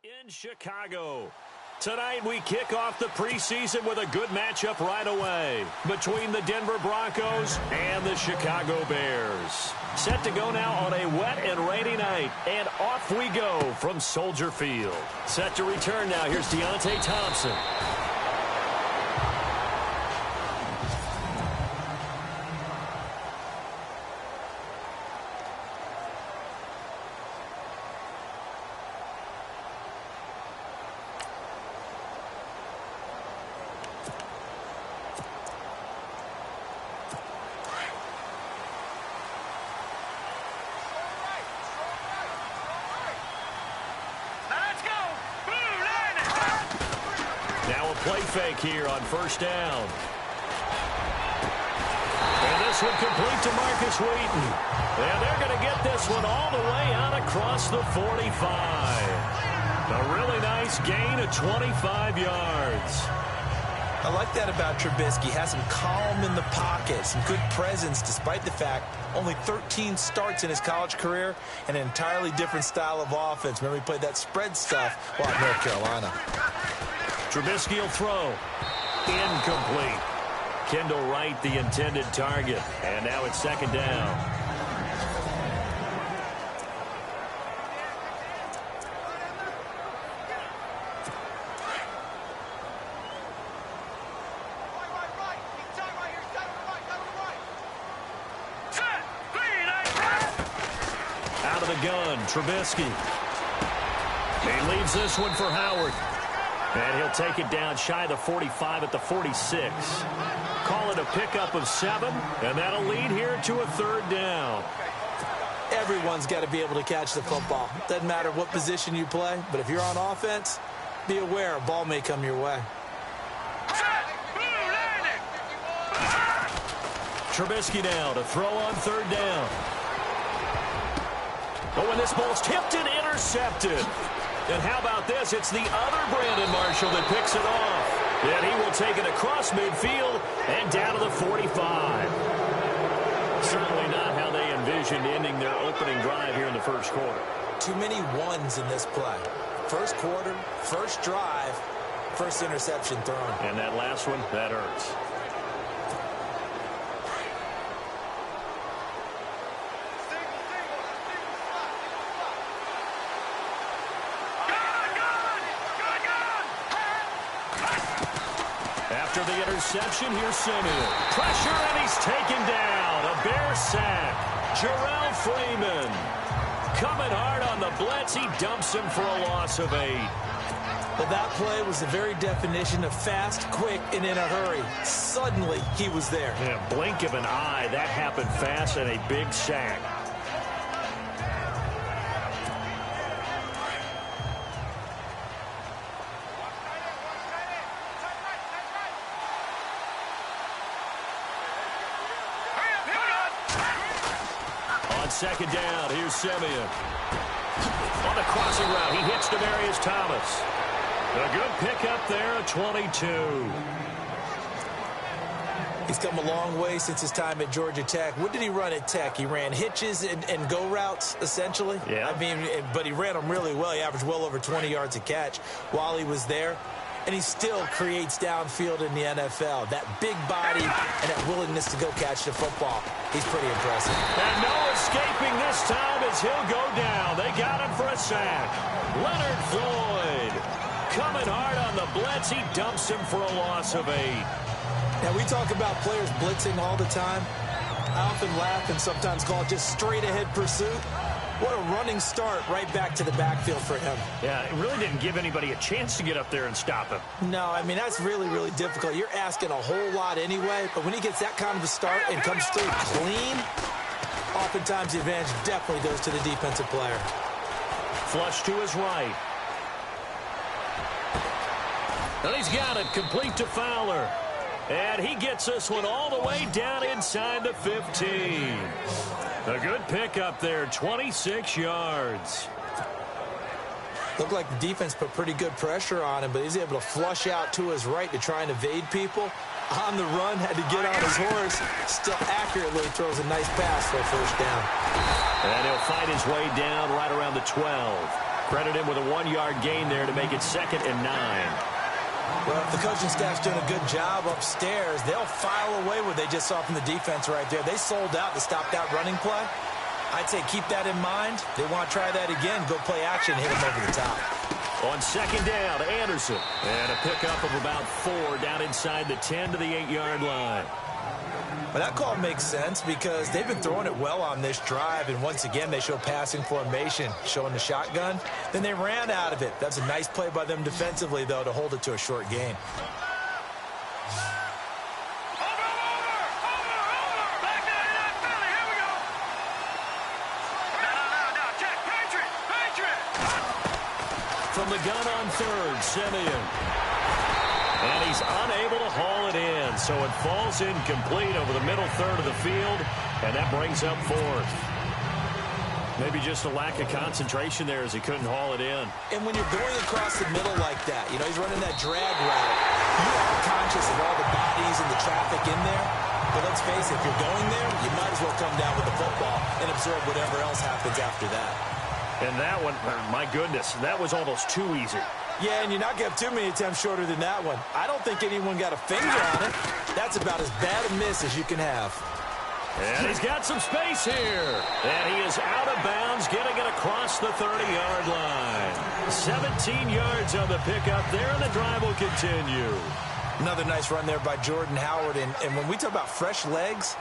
in Chicago. Tonight we kick off the preseason with a good matchup right away between the Denver Broncos and the Chicago Bears. Set to go now on a wet and rainy night, and off we go from Soldier Field. Set to return now. Here's Deontay Thompson. Play fake here on first down. And this one complete to Marcus Wheaton. And they're going to get this one all the way out across the 45. A really nice gain of 25 yards. I like that about Trubisky. Has some calm in the pocket, some good presence, despite the fact only 13 starts in his college career, and an entirely different style of offense. Remember, he played that spread stuff while at North Carolina. Trubisky will throw. Incomplete. Kendall Wright, the intended target. And now it's second down. Out of the gun, Trubisky. He leaves this one for Howard. And he'll take it down shy of the 45 at the 46. Call it a pickup of 7, and that'll lead here to a third down. Everyone's got to be able to catch the football. Doesn't matter what position you play, but if you're on offense, be aware a ball may come your way. Trubisky now to throw on third down. Oh, and this ball's tipped and intercepted. And how about this? It's the other Brandon Marshall that picks it off. And he will take it across midfield and down to the 45. Certainly not how they envisioned ending their opening drive here in the first quarter. Too many ones in this play. First quarter, first drive, first interception thrown. And that last one, that hurts. After the interception, here's Simeon. Pressure, and he's taken down. A Bear sack. Jarrell Freeman coming hard on the blitz. He dumps him for a loss of 8. Well, that play was the very definition of fast, quick, and in a hurry. Suddenly, he was there. Yeah, blink of an eye. That happened fast and a big sack. Second down, here's Simeon. On the crossing route, he hits Demaryius Thomas. A good pickup there, a 22. He's come a long way since his time at Georgia Tech. What did he run at Tech? He ran hitches and go routes, essentially. Yeah. I mean, but he ran them really well. He averaged well over 20 yards a catch while he was there. And he still creates downfield in the NFL. That big body and that willingness to go catch the football. He's pretty impressive. And no escaping this time as he'll go down. They got him for a sack. Leonard Floyd coming hard on the blitz. He dumps him for a loss of 8. Now, we talk about players blitzing all the time. I often laugh and sometimes call it just straight-ahead pursuit. What a running start right back to the backfield for him. Yeah, it really didn't give anybody a chance to get up there and stop him. No, I mean, that's really, really difficult. You're asking a whole lot anyway, but when he gets that kind of a start and comes through clean, oftentimes the advantage definitely goes to the defensive player. Flush to his right. And he's got it complete to Fowler. And he gets this one all the way down inside the 15. A good pickup there, 26 yards. Looked like the defense put pretty good pressure on him, but he's able to flush out to his right to try and evade people. On the run, had to get on his horse. Still accurately throws a nice pass for a first down. And he'll fight his way down right around the 12. Credit him with a 1-yard gain there to make it 2nd and 9. Well, if the coaching staff's doing a good job upstairs, they'll file away what they just saw from the defense right there. They sold out to stop that running play. I'd say keep that in mind. They want to try that again. Go play action, hit them over the top. On 2nd down, Anderson. And a pickup of about 4 down inside the 10 to the 8-yard line. Well, that call makes sense because they've been throwing it well on this drive, and once again they show passing formation, showing the shotgun. Then they ran out of it. That's a nice play by them defensively, though, to hold it to a short gain. From the gun on 3rd, Simeon. And he's unable to haul it in, so it falls incomplete over the middle third of the field, and that brings up 4th. Maybe just a lack of concentration there as he couldn't haul it in. And when you're going across the middle like that, you know, he's running that drag route, you are conscious of all the bodies and the traffic in there. But let's face it, if you're going there, you might as well come down with the football and absorb whatever else happens after that. And that one, my goodness, that was almost too easy. Yeah, and you're not going to have too many attempts shorter than that one. I don't think anyone got a finger on it. That's about as bad a miss as you can have. And he's got some space here. And he is out of bounds, getting it across the 30-yard line. 17 yards on the pickup there, and the drive will continue. Another nice run there by Jordan Howard. And when we talk about fresh legs,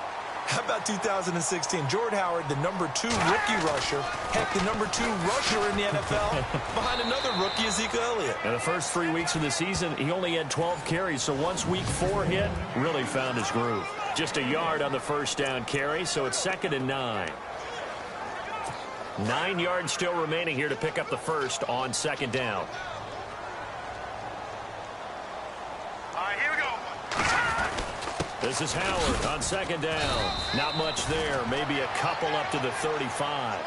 how about 2016? Jordan Howard, the #2 rookie rusher. Heck, the #2 rusher in the NFL behind another rookie, Ezekiel Elliott. And the first 3 weeks of the season, he only had 12 carries. So once week 4 hit, really found his groove. Just a yard on the first down carry, so it's 2nd and 9. 9 yards still remaining here to pick up the first on 2nd down. This is Howard on 2nd down. Not much there. Maybe a couple up to the 35.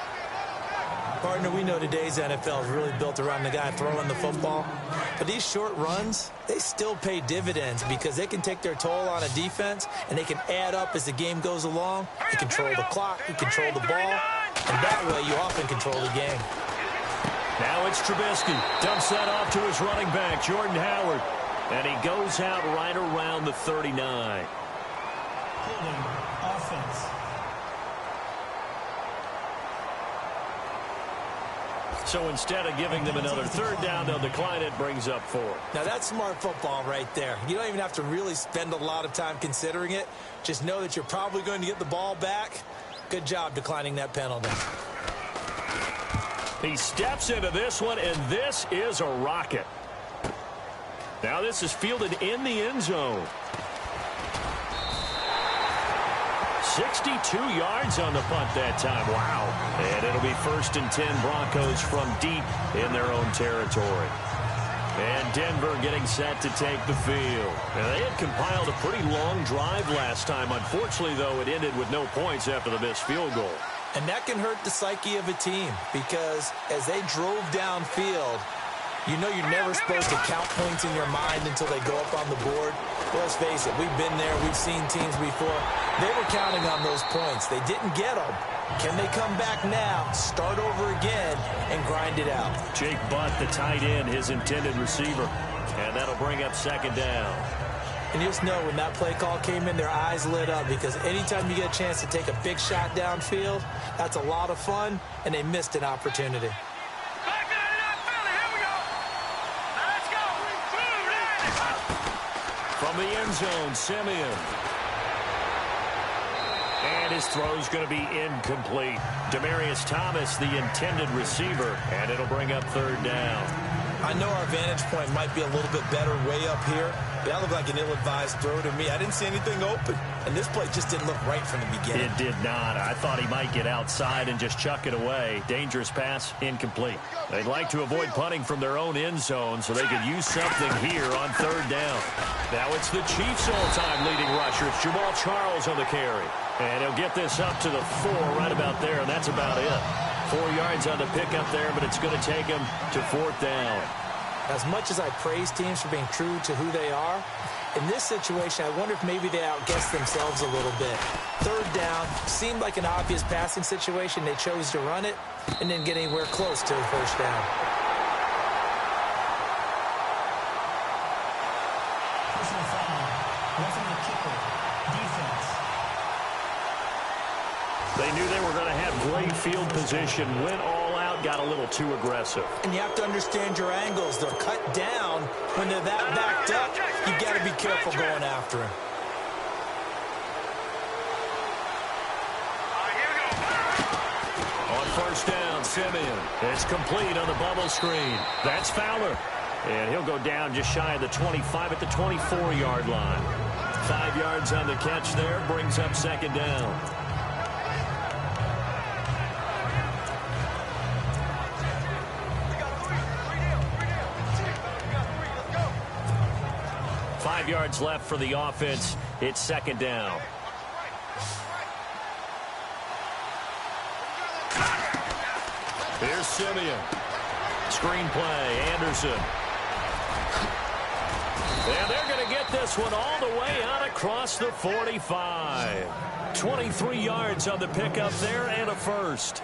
Partner, we know today's NFL is really built around the guy throwing the football. But these short runs, they still pay dividends because they can take their toll on a defense, and they can add up as the game goes along. You control the clock, you control the ball, and that way you often control the game. Now it's Trubisky. Dumps that off to his running back, Jordan Howard. And he goes out right around the 39. Offense. So instead of giving them another 3rd down, they'll decline it, brings up 4. Now that's smart football right there. You don't even have to really spend a lot of time considering it. Just know that you're probably going to get the ball back. Good job declining that penalty. He steps into this one, and this is a rocket. Now this is fielded in the end zone. 62 yards on the punt that time. Wow. And it'll be 1st and 10 Broncos from deep in their own territory. And Denver getting set to take the field. And they had compiled a pretty long drive last time. Unfortunately, though, it ended with no points after the missed field goal. And that can hurt the psyche of a team because as they drove downfield, you know you're never supposed to count points in your mind until they go up on the board. Well, let's face it, we've been there. We've seen teams before. They were counting on those points. They didn't get them. Can they come back now, start over again, and grind it out? Jake Butt, the tight end, his intended receiver. And that'll bring up 2nd down. And you just know when that play call came in, their eyes lit up because anytime you get a chance to take a big shot downfield, that's a lot of fun, and they missed an opportunity. From the end zone, Simeon. And his throw's going to be incomplete. Demaryius Thomas, the intended receiver, and it'll bring up 3rd down. I know our vantage point might be a little bit better way up here. That looked like an ill-advised throw to me. I didn't see anything open. And this play just didn't look right from the beginning. It did not. I thought he might get outside and just chuck it away. Dangerous pass, incomplete. They'd like to avoid punting from their own end zone so they could use something here on 3rd down. Now it's the Chiefs' all-time leading rusher. It's Jamal Charles on the carry. And he'll get this up to the 4 right about there, and that's about it. 4 yards on the pickup there, but it's going to take him to 4th down. As much as I praise teams for being true to who they are, in this situation, I wonder if maybe they outguessed themselves a little bit. 3rd down seemed like an obvious passing situation. They chose to run it and didn't get anywhere close to the 1st down. Personal foul. Roughing the kicker. Defense. They knew they were going to have great field position, went all out, got a little too aggressive. And you have to understand your angles. They're cut down. When they're that backed up, you got to be careful going after him. On first down, Simeon. It's complete on the bubble screen. That's Fowler. And he'll go down just shy of the 25 at the 24-yard line. 5 yards on the catch there, brings up second down. Five yards left for the offense. It's second down. Here's Simeon. Screen play, Anderson. And they're going to get this one all the way out across the 45. 23 yards on the pickup there and a first.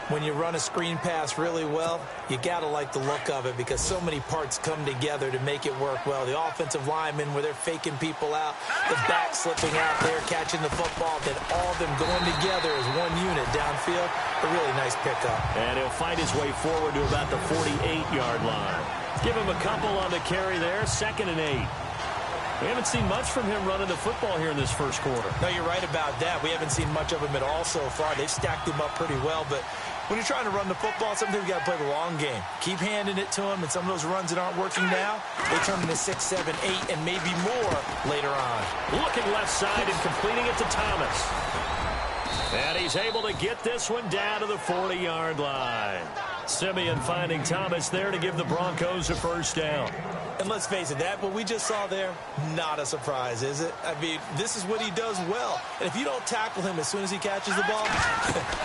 When you run a screen pass really well, you got to like the look of it because so many parts come together to make it work well. The offensive linemen, where they're faking people out, the back slipping out there, catching the football, then all of them going together as one unit downfield. A really nice pickup. And he'll fight his way forward to about the 48-yard line. Give him a couple on the carry there, 2nd and 8. We haven't seen much from him running the football here in this first quarter. No, you're right about that. We haven't seen much of him at all so far. They've stacked him up pretty well, but when you're trying to run the football, sometimes you got to play the long game. Keep handing it to him, and some of those runs that aren't working now, they turn into 6, 7, 8, and maybe more later on. Looking left side and completing it to Thomas. And he's able to get this one down to the 40-yard line. Simeon finding Thomas there to give the Broncos a first down. And let's face it, that what we just saw there, not a surprise, is it? I mean, this is what he does well. And if you don't tackle him as soon as he catches the ball,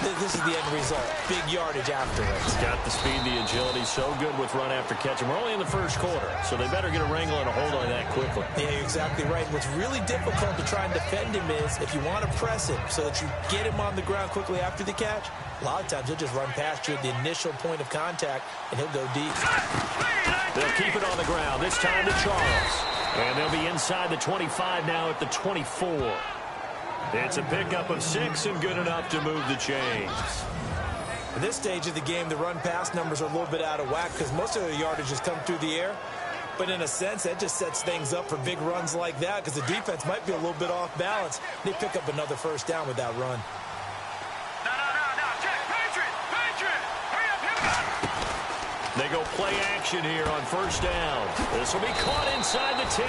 this is the end result. Big yardage afterwards. He's got the speed, the agility, so good with run after catch. And we're only in the first quarter, so they better get a wrangle and a hold on that quickly. Yeah, you're exactly right. What's really difficult to try and defend him is if you want to press him so that you get him on the ground quickly after the catch, a lot of times he'll just run past you at the initial point of contact, and he'll go deep. They'll keep it on the ground, this time to Charles. And they'll be inside the 25 now at the 24. It's a pickup of 6 and good enough to move the chains. At this stage of the game, the run-pass numbers are a little bit out of whack because most of their yardage has come through the air. But in a sense, that just sets things up for big runs like that because the defense might be a little bit off balance. They pick up another first down with that run. They go play action here on first down. This will be caught inside the 10.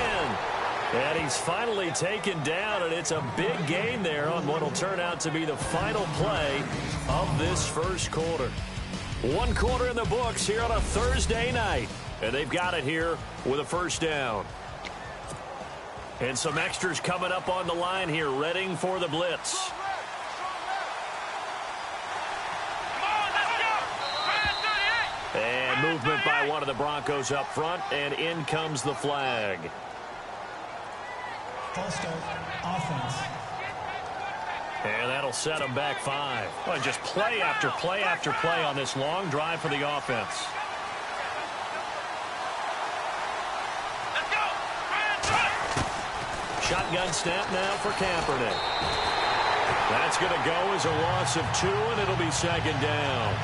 And he's finally taken down, and it's a big gain there on what will turn out to be the final play of this first quarter. 1 quarter in the books here on a Thursday night. And they've got it here with a first down. And some extras coming up on the line here, readying for the blitz. And movement by one of the Broncos up front, and in comes the flag. False start, offense. And that'll set them back 5. Well, just play after play after play on this long drive for the offense. Shotgun snap now for Kaepernick. That's going to go as a loss of 2, and it'll be second down.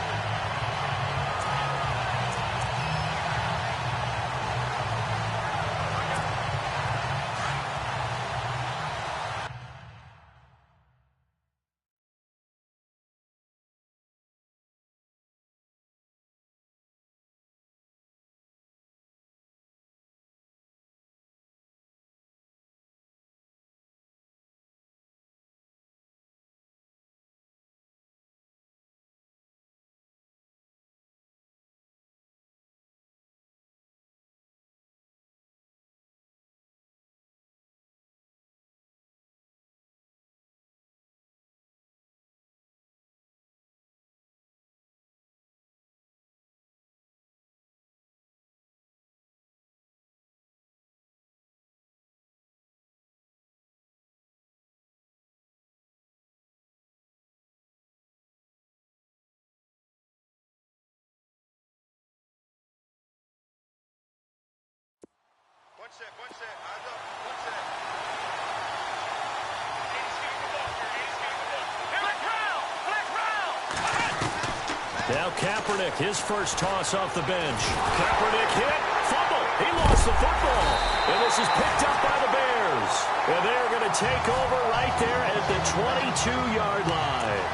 Now Kaepernick, his first toss off the bench. Kaepernick hit, fumble. He lost the football. And this is picked up by the Bears. And they're going to take over right there at the 22-yard line.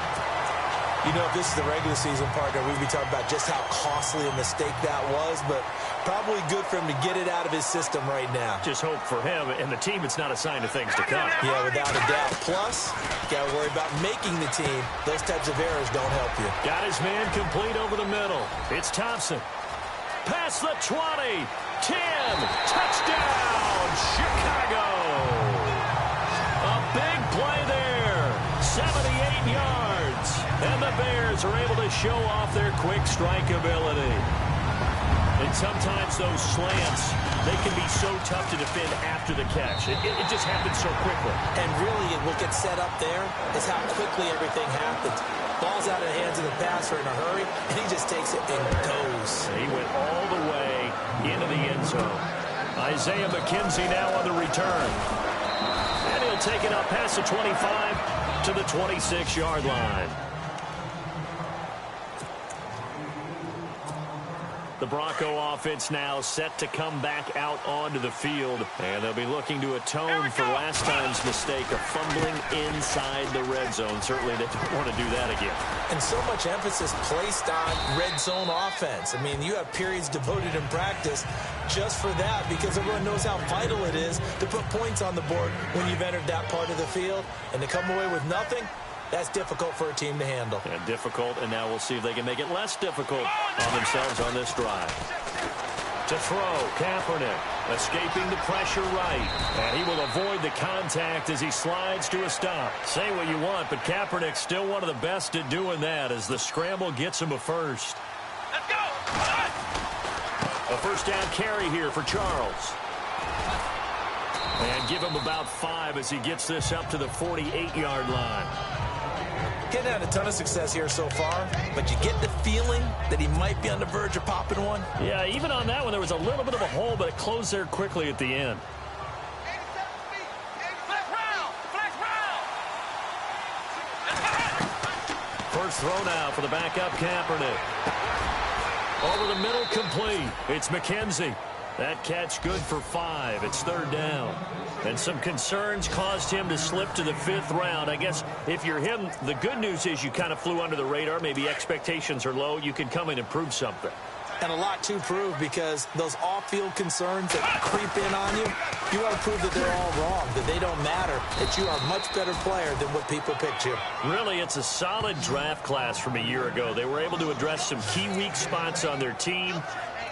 You know, if this is the regular season, partner, we'd be talking about just how costly a mistake that was, but probably good for him to get it out of his system right now. Just hope for him and the team it's not a sign of things to come. Yeah, without a doubt. Plus, you got to worry about making the team. Those types of errors don't help you. Got his man complete over the middle. It's Thompson. Past the 20. 10. Touchdown, Chicago. A big play there. 78 yards. And the Bears are able to show off their quick strike ability. And sometimes those slants, they can be so tough to defend after the catch. It just happens so quickly. And really, what gets set up there is how quickly everything happens. Ball's out of the hands of the passer in a hurry, and he just takes it and goes. He went all the way into the end zone. Isaiah McKenzie now on the return. And he'll take it up past the 25 to the 26-yard line. The Bronco offense now set to come back out onto the field. And they'll be looking to atone for last time's mistake of fumbling inside the red zone. Certainly they don't want to do that again. And so much emphasis placed on red zone offense. I mean, you have periods devoted in practice just for that because everyone knows how vital it is to put points on the board when you've entered that part of the field. And to come away with nothing, that's difficult for a team to handle. And difficult, and now we'll see if they can make it less difficult on themselves on this drive. To throw, Kaepernick escaping the pressure right. And he will avoid the contact as he slides to a stop. Say what you want, but Kaepernick's still one of the best at doing that as the scramble gets him a first. Let's go! A first down carry here for Charles. And give him about 5 as he gets this up to the 48-yard line. Getting had a ton of success here so far, but you get the feeling that he might be on the verge of popping one. Yeah, even on that one, there was a little bit of a hole, but it closed there quickly at the end. First throw now for the backup Kaepernick. Over the middle, complete. It's McKenzie. That catch good for 5. It's third down. And some concerns caused him to slip to the 5th round. I guess if you're him, the good news is you kind of flew under the radar. Maybe expectations are low. You can come in and prove something. And a lot to prove because those off-field concerns that creep in on you, you want to prove that they're all wrong, that they don't matter, that you are a much better player than what people picture. Really, it's a solid draft class from a year ago. They were able to address some key weak spots on their team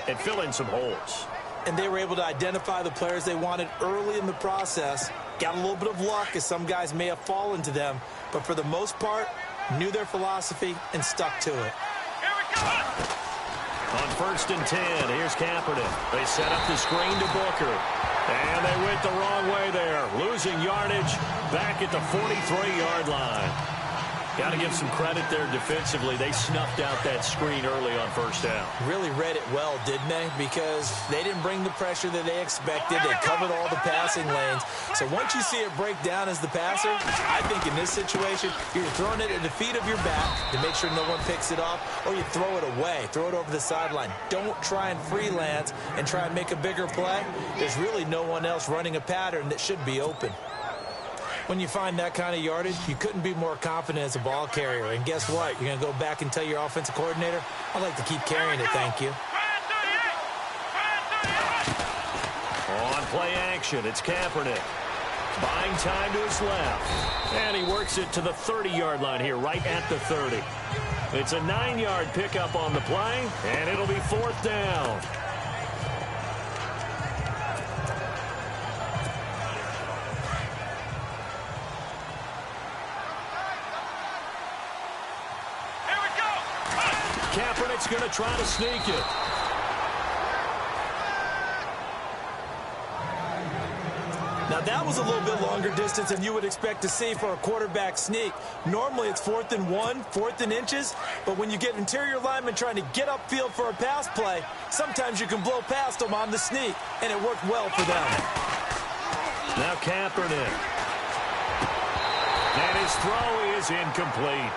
and fill in some holes. And they were able to identify the players they wanted early in the process. Got a little bit of luck as some guys may have fallen to them, but for the most part, knew their philosophy and stuck to it. Here we go! On 1st and 10, here's Kaepernick. They set up the screen to Booker. And they went the wrong way there. Losing yardage back at the 43-yard line. Got to give some credit there defensively. They snuffed out that screen early on first down. Really read it well, didn't they? Because they didn't bring the pressure that they expected. They covered all the passing lanes. So once you see it break down as the passer, I think in this situation, you're throwing it at the feet of your back to make sure no one picks it off, or you throw it away. Throw it over the sideline. Don't try and freelance and try and make a bigger play. There's really no one else running a pattern that should be open. When you find that kind of yardage, you couldn't be more confident as a ball carrier. And guess what? You're going to go back and tell your offensive coordinator, I'd like to keep carrying it, thank you. On play action, it's Kaepernick. Buying time to his left. And he works it to the 30-yard line here, right at the 30. It's a 9-yard pickup on the play, and it'll be 4th down. Kaepernick's going to try to sneak it. Now, that was a little bit longer distance than you would expect to see for a quarterback sneak. Normally, it's 4th and 1, 4th and inches, but when you get interior linemen trying to get upfield for a pass play, sometimes you can blow past them on the sneak, and it worked well for them. Now Kaepernick. And his throw is incomplete.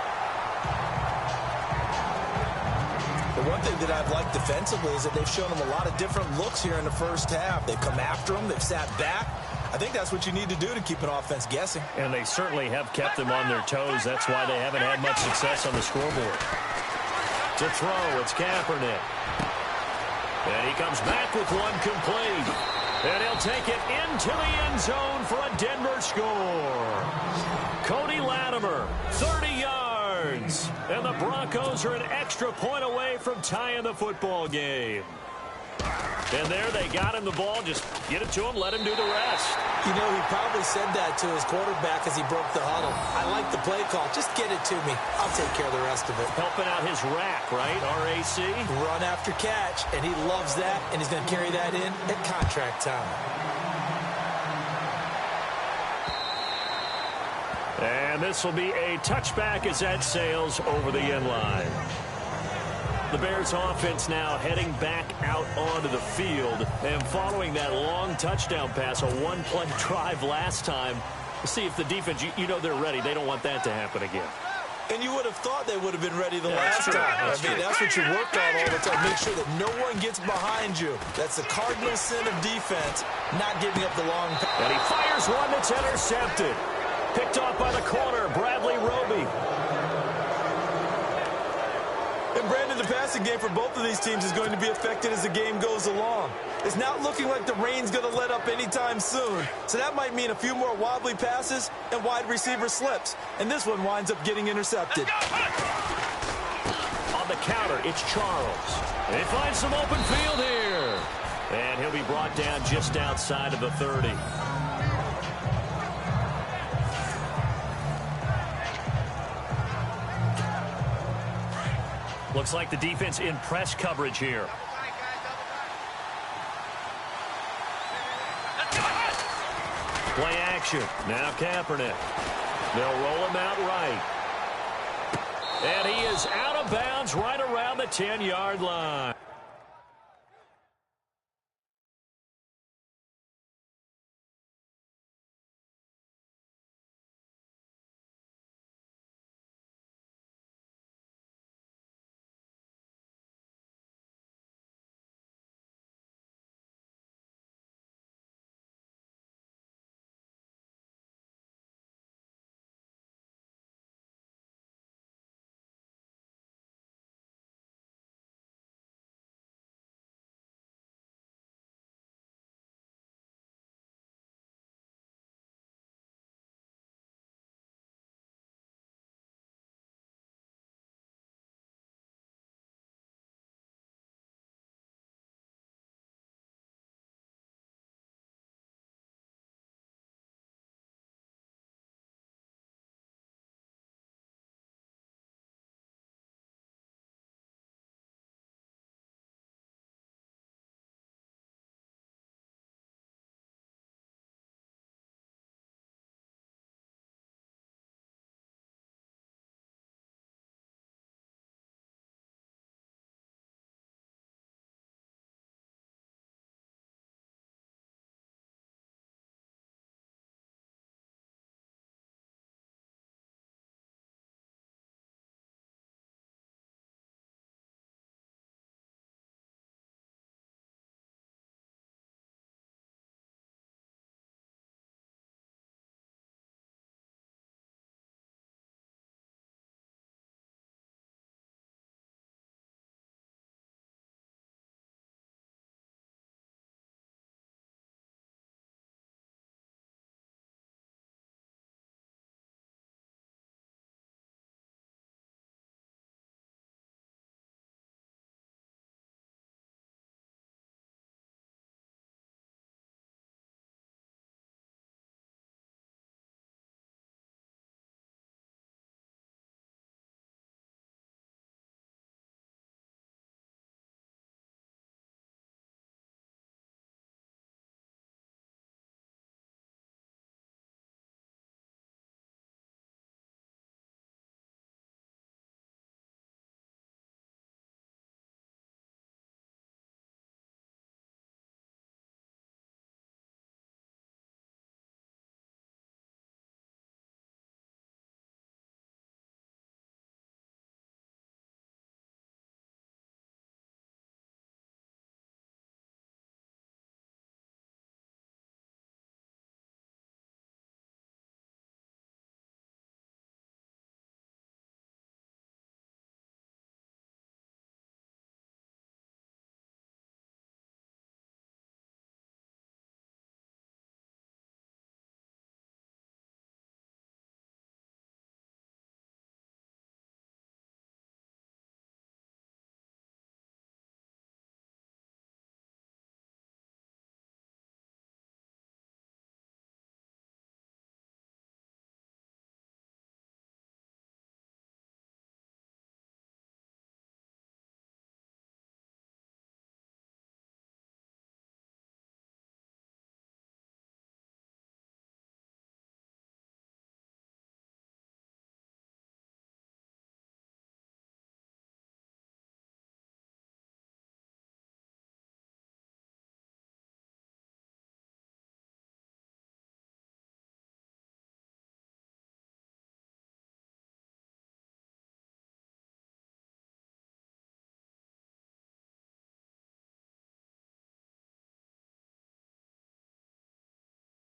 The one thing that I've liked defensively is that they've shown him a lot of different looks here in the first half. They've come after him. They've sat back. I think that's what you need to do to keep an offense guessing. And they certainly have kept them on their toes. That's why they haven't had much success on the scoreboard. To throw, it's Kaepernick. And he comes back with one complete. And he'll take it into the end zone for a Denver score. Cody Latimer, 30 yards. And the Broncos are an extra point away from tying the football game. And there they got him the ball. Just get it to him, let him do the rest. You know, he probably said that to his quarterback as he broke the huddle. I like the play call. Just get it to me. I'll take care of the rest of it. Helping out his rack, right? RAC? Run after catch, and he loves that, and he's going to carry that in at contract time. And this will be a touchback as that sails over the end line. The Bears offense now heading back out onto the field. And following that long touchdown pass, a one-play drive last time, see if the defense, you know they're ready. They don't want that to happen again. And you would have thought they would have been ready the last time. That's what you work on all the time. Make sure that no one gets behind you. That's the cardinal sin of defense, not giving up the long pass. And he fires one that's intercepted. Picked off by the corner, Bradley Roby. And Brandon, the passing game for both of these teams is going to be affected as the game goes along. It's not looking like the rain's going to let up anytime soon. So that might mean a few more wobbly passes and wide receiver slips. And this one winds up getting intercepted. On the counter, it's Charles. They find some open field here. And he'll be brought down just outside of the 30. Looks like the defense in press coverage here. Play action. Now Kaepernick. They'll roll him out right. And he is out of bounds right around the 10-yard line.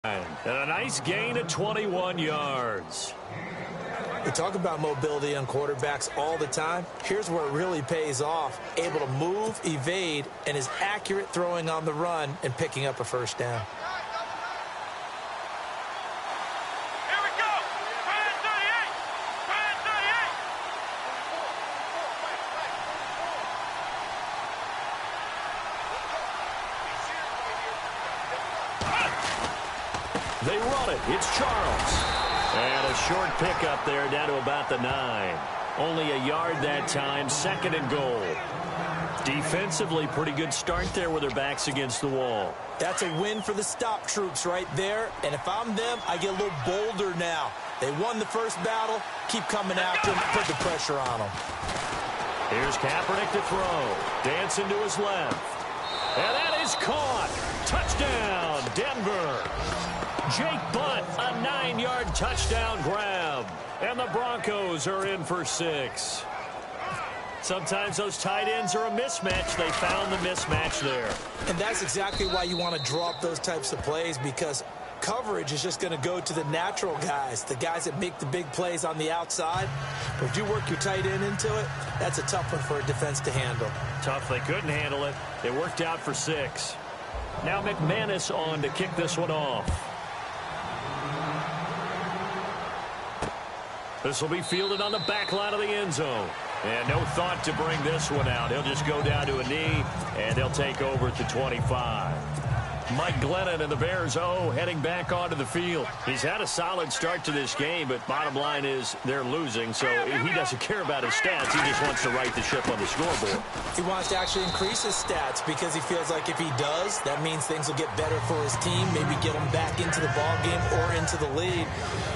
And a nice gain of 21 yards. We talk about mobility on quarterbacks all the time. Here's where it really pays off. Able to move, evade, and is accurate throwing on the run and picking up a first down. Here we go. Ryan 38. Ryan 38. They run it. It's Charles. And a short pickup there down to about the 9. Only a yard that time, 2nd and goal. Defensively, pretty good start there with their backs against the wall. That's a win for the stop troops right there. And if I'm them, I get a little bolder now. They won the first battle. Keep coming after them. Put the pressure on them. Here's Kaepernick to throw. Dancing to his left. And that is caught. Touchdown, Denver. Jake Butt, a 9-yard touchdown grab. And the Broncos are in for 6. Sometimes those tight ends are a mismatch. They found the mismatch there. And that's exactly why you want to draw up those types of plays, because coverage is just going to go to the natural guys, the guys that make the big plays on the outside. But if you work your tight end into it, that's a tough one for a defense to handle. Tough. They couldn't handle it. It worked out for 6. Now McManus on to kick this one off. This will be fielded on the back line of the end zone. And no thought to bring this one out. He'll just go down to a knee, and they'll take over at the 25. Mike Glennon and the Bears, heading back onto the field. He's had a solid start to this game, but bottom line is they're losing, so he doesn't care about his stats. He just wants to right the ship on the scoreboard. He wants to actually increase his stats because he feels like if he does, that means things will get better for his team, maybe get him back into the ball game or into the lead.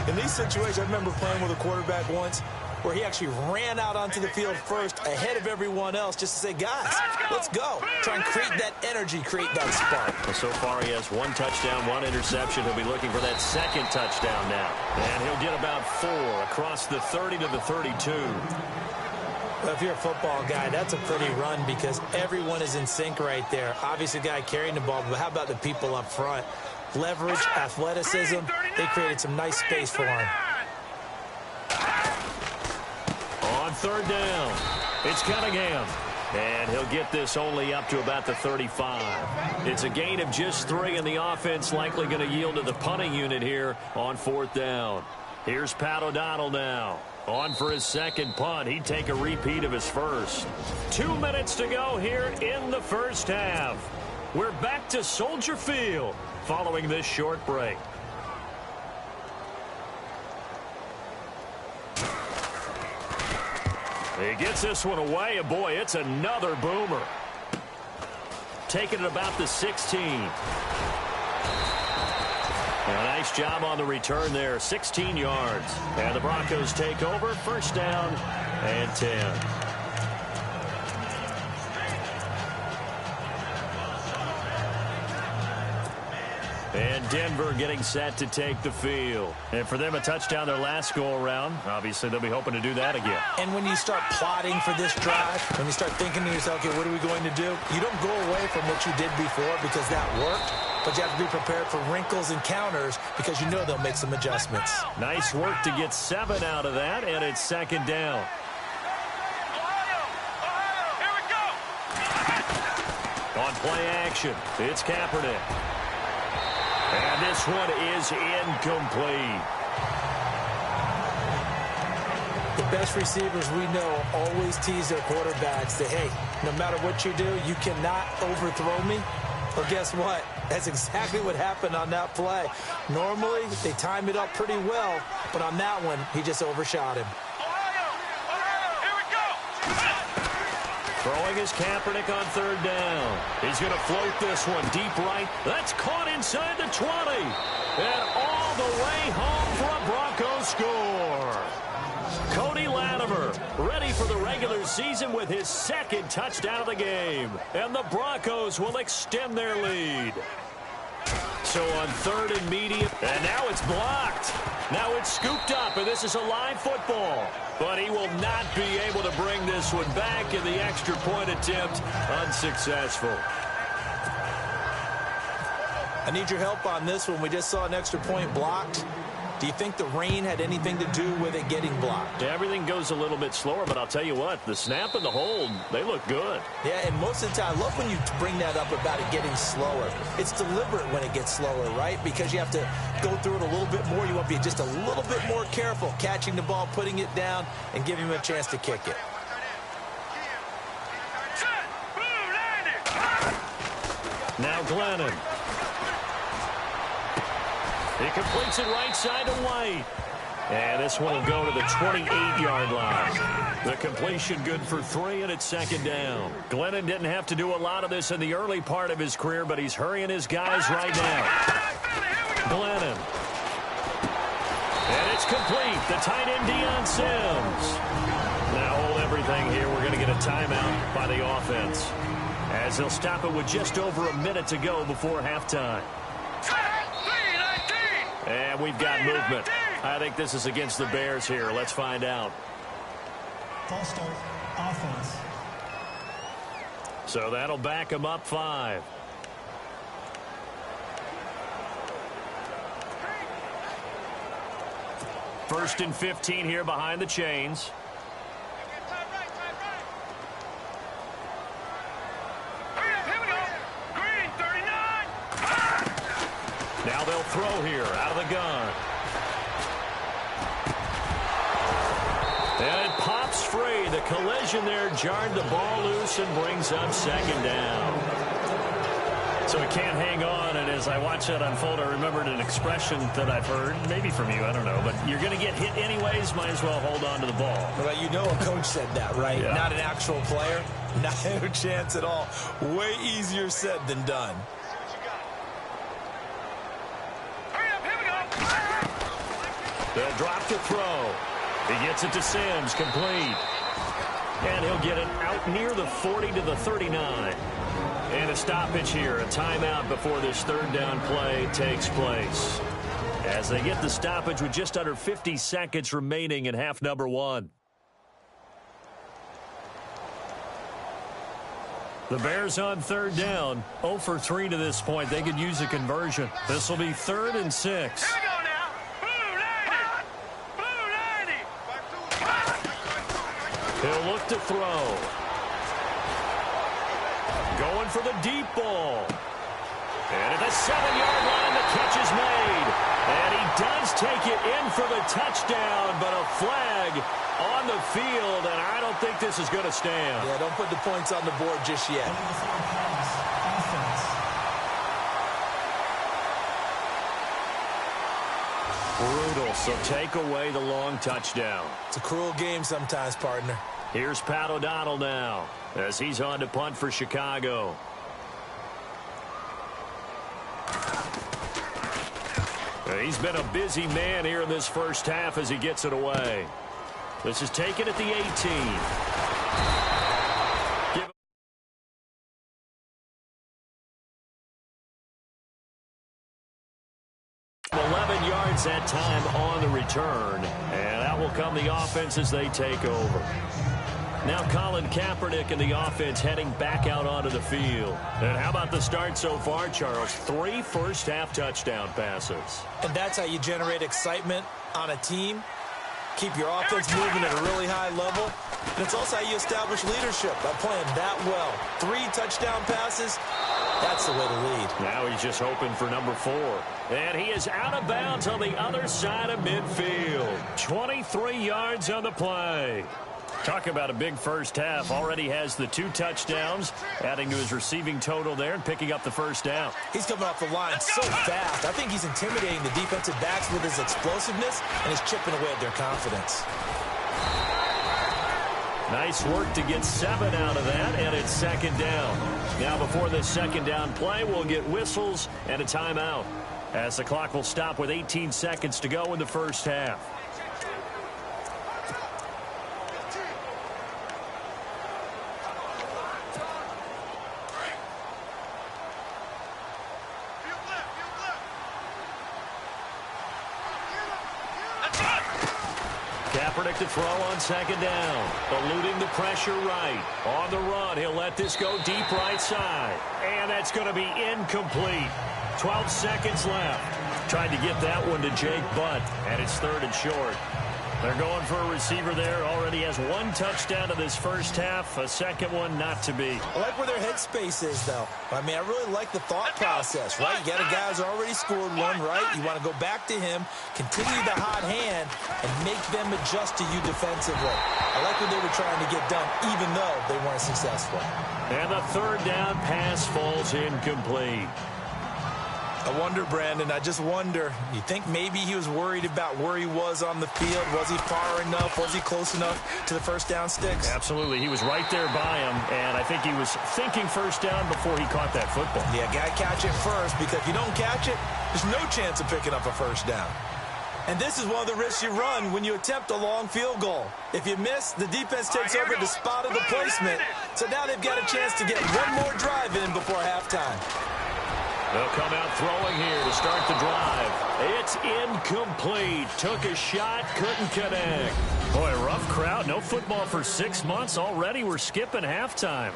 In these situations, I remember playing with a quarterback once where he actually ran out onto the field first ahead of everyone else just to say, guys, let's go. Try and create that energy, create that spark. Well, so far he has 1 touchdown, 1 interception. He'll be looking for that 2nd touchdown now. And he'll get about 4 across the 30 to the 32. Well, if you're a football guy, that's a pretty run because everyone is in sync right there. Obviously, the guy carrying the ball, but how about the people up front? Leverage, athleticism, they created some nice space for him. On 3rd down, it's Cunningham. And he'll get this only up to about the 35. It's a gain of just 3, and the offense likely going to yield to the punting unit here on 4th down. Here's Pat O'Donnell now. On for his 2nd punt. He'd take a repeat of his first. 2 minutes to go here in the first half. We're back to Soldier Field following this short break. He gets this one away, and boy, it's another boomer. Taking it about the 16. A nice job on the return there, 16 yards. And the Broncos take over, 1st down and 10. And Denver getting set to take the field. And for them, a touchdown their last go-around. Obviously, they'll be hoping to do that again. And when you start plotting for this drive, when you start thinking to yourself, okay, what are we going to do? You don't go away from what you did before because that worked, but you have to be prepared for wrinkles and counters because you know they'll make some adjustments. Nice work to get 7 out of that, and it's 2nd down. Here we go. On play action, it's Kaepernick. And this one is incomplete. The best receivers we know always tease their quarterbacks that, hey, no matter what you do, you cannot overthrow me. Well, guess what? That's exactly what happened on that play. Normally, they time it up pretty well, but on that one, he just overshot him. Here we go. Throwing his Kaepernick on 3rd down. He's going to float this one deep right. That's caught inside the 20. And all the way home for a Broncos score. Cody Latimer ready for the regular season with his 2nd touchdown of the game. And the Broncos will extend their lead. So on 3rd and medium, and now it's blocked. Now it's scooped up, and this is a live football. But he will not be able to bring this one back, in the extra point attempt unsuccessful. I need your help on this one. We just saw an extra point blocked. Do you think the rain had anything to do with it getting blocked? Everything goes a little bit slower, but I'll tell you what, the snap and the hold, they look good. Yeah, and most of the time, I love when you bring that up about it getting slower. It's deliberate when it gets slower, right? Because you have to go through it a little bit more. You want to be just a little bit more careful catching the ball, putting it down, and giving him a chance to kick it. Now Glennon. He completes it right side to White. And this one will go to the 28-yard line. The completion good for 3, and it's second down. Glennon didn't have to do a lot of this in the early part of his career, but he's hurrying his guys right now. Glennon. And it's complete. The tight end, Deion Sims. Now hold everything here. We're going to get a timeout by the offense, as they'll stop it with just over a minute to go before halftime. And we've got movement. I think this is against the Bears here. Let's find out. False start, offense. So that'll back them up 5. First and 15 here behind the chains. Now they'll throw here out of the gun. And it pops free. The collision there jarred the ball loose and brings up second down. So he can't hang on, and as I watch that unfold, I remembered an expression that I've heard, maybe from you, I don't know, but you're going to get hit anyways, might as well hold on to the ball. Well, you know a coach said that, right? Yeah. Not an actual player. Not a chance at all. Way easier said than done. They'll drop to throw. He gets it to Sims, complete. And he'll get it out near the 40 to the 39. And a stoppage here, a timeout before this third down play takes place, as they get the stoppage with just under 50 seconds remaining in half number 1. The Bears on third down, 0 for 3 to this point. They could use a conversion. This will be 3rd and 6. He'll look to throw. Going for the deep ball. And at the 7-yard line, the catch is made. And he does take it in for the touchdown, but a flag on the field, and I don't think this is going to stand. Yeah, don't put the points on the board just yet. Brutal, so take away the long touchdown. It's a cruel game sometimes, partner. Here's Pat O'Donnell now, as he's on to punt for Chicago. He's been a busy man here in this first half as he gets it away. This is taken at the 18. 11 yards that time on the return, and out will come the offense as they take over. Now Colin Kaepernick and the offense heading back out onto the field. And how about the start so far, Charles? 3 first-half touchdown passes. And that's how you generate excitement on a team. Keep your offense moving at a really high level. And it's also how you establish leadership by playing that well. 3 touchdown passes, that's the way to lead. Now he's just hoping for number 4. And he is out of bounds on the other side of midfield. 23 yards on the play. Talk about a big first half. Already has the 2 touchdowns, adding to his receiving total there and picking up the first down. He's coming off the line so fast. I think he's intimidating the defensive backs with his explosiveness and he's chipping away at their confidence. Nice work to get 7 out of that, and it's second down. Now before this second down play, we'll get whistles and a timeout, as the clock will stop with 18 seconds to go in the first half. Kaepernick to throw on second down. Eluding the pressure right. On the run, he'll let this go deep right side. And that's going to be incomplete. 12 seconds left. Tried to get that one to Jake Butt, and it's 3rd and short. They're going for a receiver there. Already has 1 touchdown in this first half. A second one not to be. I like where their headspace is, though. I mean, I really like the thought process, right? You got a guy who's already scored one, right? You want to go back to him, continue the hot hand, and make them adjust to you defensively. I like what they were trying to get done, even though they weren't successful. And the 3rd down pass falls incomplete. I wonder, Brandon, I just wonder, you think maybe he was worried about where he was on the field? Was he far enough? Was he close enough to the first down sticks? Absolutely. He was right there by him, and I think he was thinking first down before he caught that football. Yeah, got to catch it first, because if you don't catch it, there's no chance of picking up a first down. And this is one of the risks you run when you attempt a long field goal. If you miss, the defense takes over the spot of the placement. So now they've got a chance to get one more drive in before halftime. They'll come out throwing here to start the drive. It's incomplete. Took a shot, couldn't connect. Boy, rough crowd. No football for 6 months already. We're skipping halftime.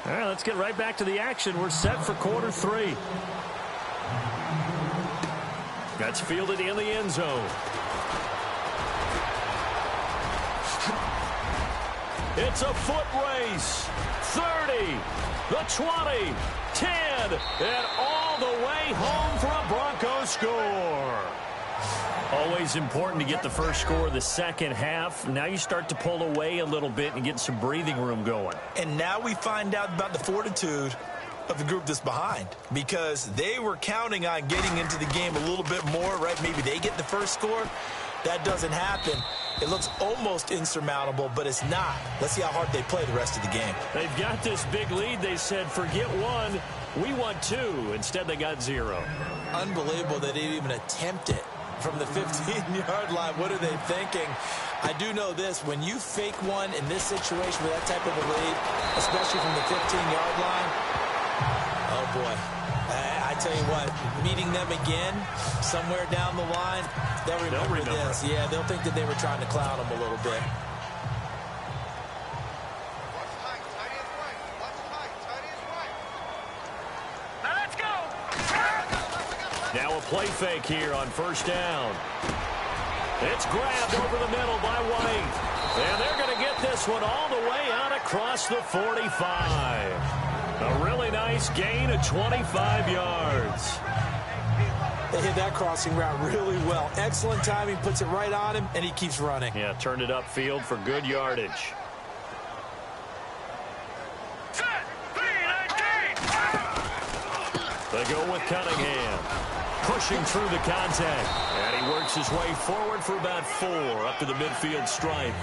All right, let's get right back to the action. We're set for quarter 3. That's fielded in the end zone. It's a foot race. 30, the 20, 10, and all the way home for a Broncos score. Always important to get the first score of the second half. Now you start to pull away a little bit and get some breathing room going. And now we find out about the fortitude of the group that's behind, because they were counting on getting into the game a little bit more, right? Maybe they get the first score. That doesn't happen. It looks almost insurmountable, but it's not. Let's see how hard they play the rest of the game. They've got this big lead. They said, forget 1, we want 2. Instead, they got 0. Unbelievable that they didn't even attempt it from the 15-yard line. What are they thinking? I do know this. When you fake one in this situation with that type of a lead, especially from the 15-yard line, oh, boy. I tell you what, meeting them again somewhere down the line, they'll remember this. Yeah, they'll think that they were trying to clown them a little bit. Now let's go. Now a play fake here on first down. It's grabbed over the middle by White. And they're going to get this one all the way out across the 45. A really nice gain of 25 yards. They hit that crossing route really well. Excellent timing, puts it right on him, and he keeps running. Yeah, turned it upfield for good yardage. Set. 3-19. They go with Cunningham. Pushing through the contact. And he works his way forward for about 4 up to the midfield stripe.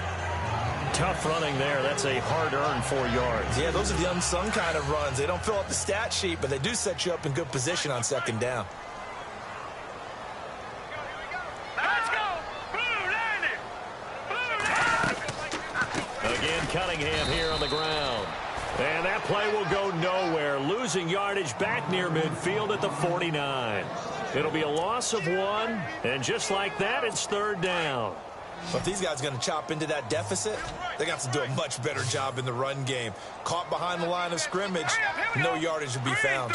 Tough running there. That's a hard-earned 4 yards. Yeah, those are the unsung kind of runs. They don't fill up the stat sheet, but they do set you up in good position on second down. Let's go. Blue landing. Blue landing. Again, Cunningham here on the ground. And that play will go nowhere. Losing yardage back near midfield at the 49. It'll be a loss of 1. And just like that, it's 3rd down. But if these guys are going to chop into that deficit, they got to do a much better job in the run game. Caught behind the line of scrimmage, no yardage to be found.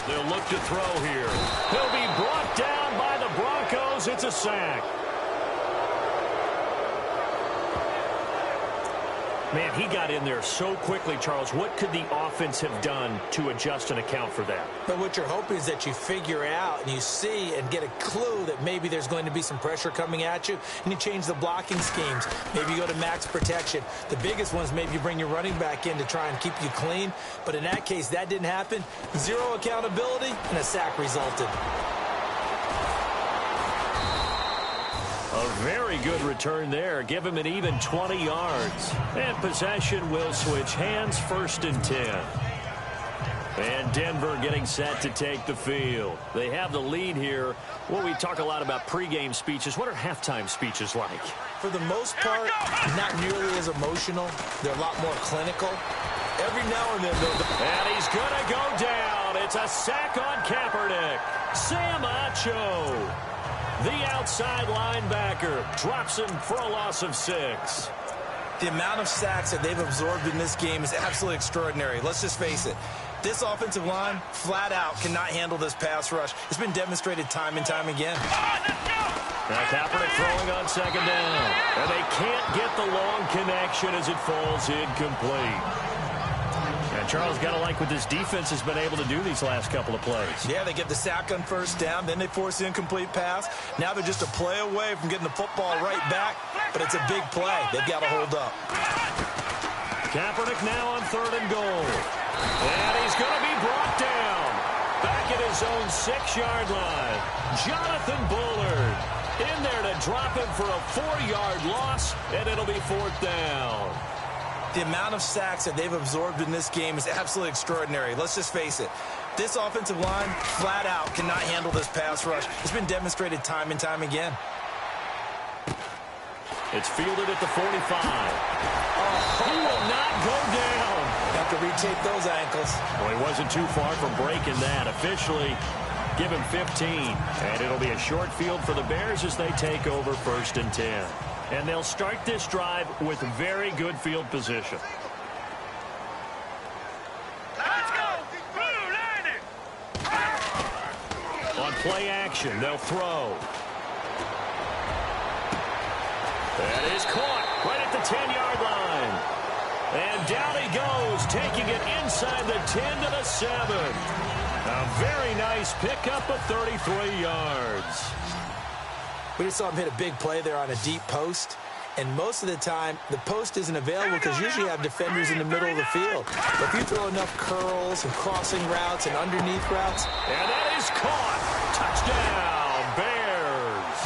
They'll look to throw here. He'll be brought down by the Broncos. It's a sack. Man, he got in there so quickly, Charles. What could the offense have done to adjust and account for that? But what you're hoping is that you figure out and you see and get a clue that maybe there's going to be some pressure coming at you, and you change the blocking schemes. Maybe you go to max protection. The biggest one is maybe you bring your running back in to try and keep you clean. But in that case, that didn't happen. 0 accountability, and a sack resulted. A very good return there. Give him an even 20 yards. And possession will switch hands, 1st and 10. And Denver getting set to take the field. They have the lead here. Well, we talk a lot about pregame speeches. What are halftime speeches like? For the most part, not nearly as emotional. They're a lot more clinical. Every now and then, though. And he's going to go down. It's a sack on Kaepernick. Sam Acho, the outside linebacker, drops him for a loss of 6. The amount of sacks that they've absorbed in this game is absolutely extraordinary. Let's just face it. This offensive line, flat out, cannot handle this pass rush. It's been demonstrated time and time again. Now Kaepernick throwing on second down. And they can't get the long connection as it falls incomplete. And Charles, got to like what this defense has been able to do these last couple of plays. Yeah, they get the sack on first down, then they force the incomplete pass. Now they're just a play away from getting the football right back, but it's a big play. They've got to hold up. Kaepernick now on 3rd and goal. And he's going to be brought down. Back at his own 6-yard line. Jonathan Bullard in there to drop him for a 4-yard loss, and it'll be 4th down. The amount of sacks that they've absorbed in this game is absolutely extraordinary. Let's just face it. This offensive line, flat out, cannot handle this pass rush. It's been demonstrated time and time again. It's fielded at the 45. Oh, he will not go down. Have to retake those ankles. Well, he wasn't too far from breaking that. Officially, give him 15. And it'll be a short field for the Bears as they take over 1st and 10. And they'll start this drive with very good field position. Let's go. Blue landing. On play action, they'll throw. That is caught right at the 10-yard line. And down he goes, taking it inside the 10 to the 7. A very nice pickup of 33 yards. We just saw him hit a big play there on a deep post. And most of the time, the post isn't available because usually you have defenders in the middle of the field. But if you throw enough curls and crossing routes and underneath routes. And that is caught. Touchdown, Bears.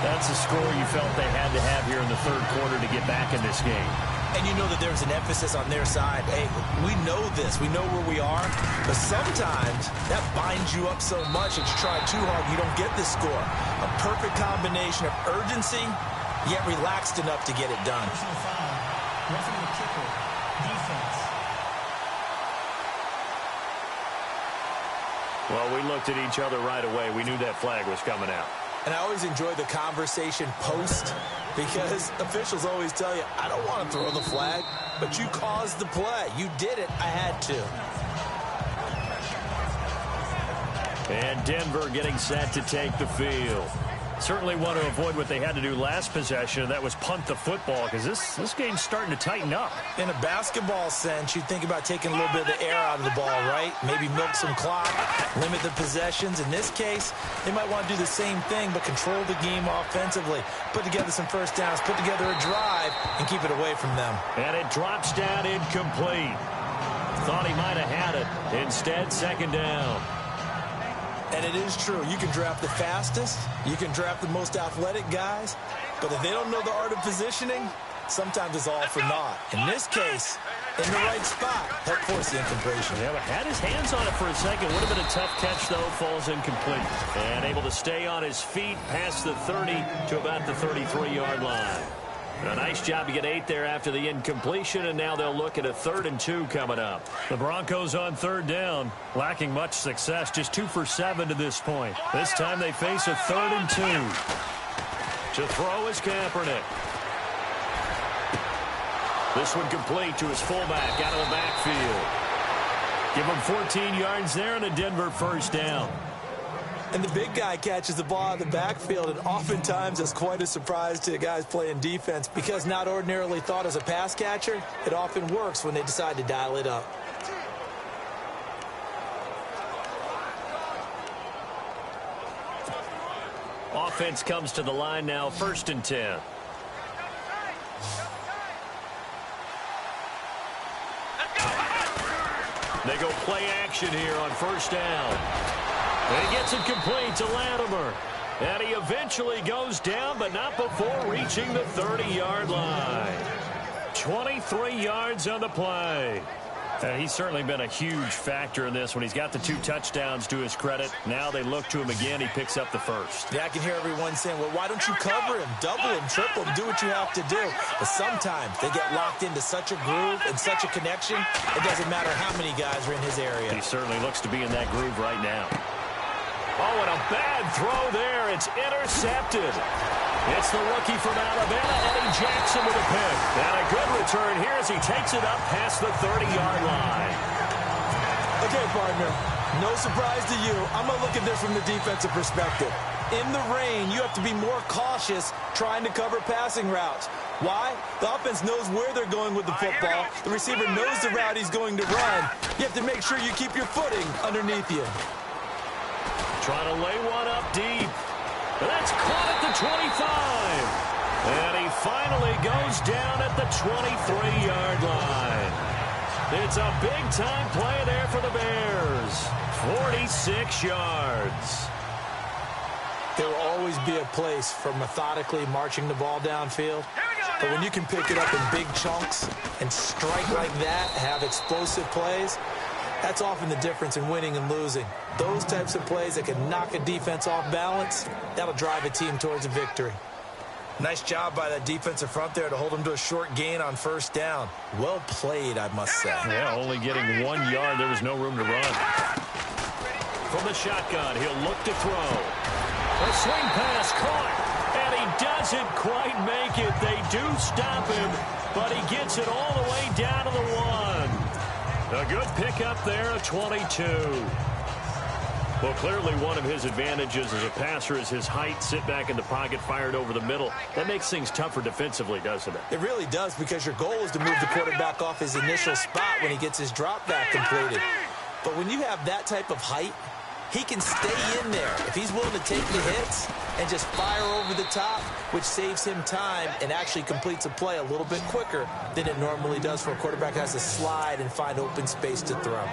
That's a score you felt they had to have here in the 3rd quarter to get back in this game. And you know that there's an emphasis on their side. Hey, we know this. We know where we are. But sometimes that binds you up so much that you try too hard, you don't get the score. A perfect combination of urgency, yet relaxed enough to get it done. Personal foul. Roughing the kicker. Defense. Well, we looked at each other right away. We knew that flag was coming out. And I always enjoy the conversation post because officials always tell you, I don't want to throw the flag, but you caused the play. You did it. I had to. And Denver getting set to take the field. Certainly want to avoid what they had to do last possession, and that was punt the football, because this game's starting to tighten up. In a basketball sense, you think about taking a little bit of the air out of the ball, right? Maybe milk some clock, limit the possessions. In this case, they might want to do the same thing, but control the game offensively. Put together some first downs, put together a drive, and keep it away from them. And it drops down incomplete. Thought he might have had it. Instead, 2nd down. And it is true. You can draft the fastest. You can draft the most athletic guys. But if they don't know the art of positioning, sometimes it's all for naught. In this case, in the right spot, help force the incompletion. Yeah, but had his hands on it for a second. Would have been a tough catch, though. Falls incomplete. And able to stay on his feet past the 30 to about the 33-yard line. A nice job to get 8 there after the incompletion, and now they'll look at a 3rd and 2 coming up. The Broncos on 3rd down, lacking much success, just 2 for 7 to this point. This time they face a 3rd and 2. To throw is Kaepernick. This one complete to his fullback out of the backfield. Give him 14 yards there and a Denver 1st down. And the big guy catches the ball out of the backfield, and oftentimes it's quite a surprise to the guys playing defense because not ordinarily thought as a pass catcher, it often works when they decide to dial it up. Offense comes to the line now, 1st and 10. They go play action here on 1st down. And he gets it complete to Latimer. And he eventually goes down, but not before reaching the 30-yard line. 23 yards on the play. And he's certainly been a huge factor in this when he's got the 2 touchdowns to his credit. Now they look to him again. He picks up the 1st. Yeah, I can hear everyone saying, well, why don't you cover him, double him, triple him, do what you have to do. But sometimes they get locked into such a groove and such a connection, it doesn't matter how many guys are in his area. He certainly looks to be in that groove right now. Oh, and a bad throw there. It's intercepted. It's the rookie from Alabama, Eddie Jackson, with a pick. And a good return here as he takes it up past the 30-yard line. Okay, partner, no surprise to you. I'm going to look at this from the defensive perspective. In the rain, you have to be more cautious trying to cover passing routes. Why? The offense knows where they're going with the football. The receiver knows the route he's going to run. You have to make sure you keep your footing underneath you. Trying to lay one up deep. That's caught at the 25. And he finally goes down at the 23-yard line. It's a big-time play there for the Bears. 46 yards. There will always be a place for methodically marching the ball downfield. But when you can pick it up in big chunks and strike like that, have explosive plays, that's often the difference in winning and losing. Those types of plays that can knock a defense off balance, that'll drive a team towards a victory. Nice job by that defensive front there to hold him to a short gain on first down. Well played, I must say. Yeah, only getting 1 yard. There was no room to run. From the shotgun, he'll look to throw. A swing pass caught, and he doesn't quite make it. They do stop him, but he gets it all the way down to the 1. A good pickup there, a 22. Well, clearly one of his advantages as a passer is his height. Sit back in the pocket, fired over the middle. That makes things tougher defensively, doesn't it? It really does, because your goal is to move the quarterback off his initial spot when he gets his drop back completed. But when you have that type of height, he can stay in there if he's willing to take the hits and just fire over the top, which saves him time and actually completes a play a little bit quicker than it normally does for a quarterback who has to slide and find open space to throw.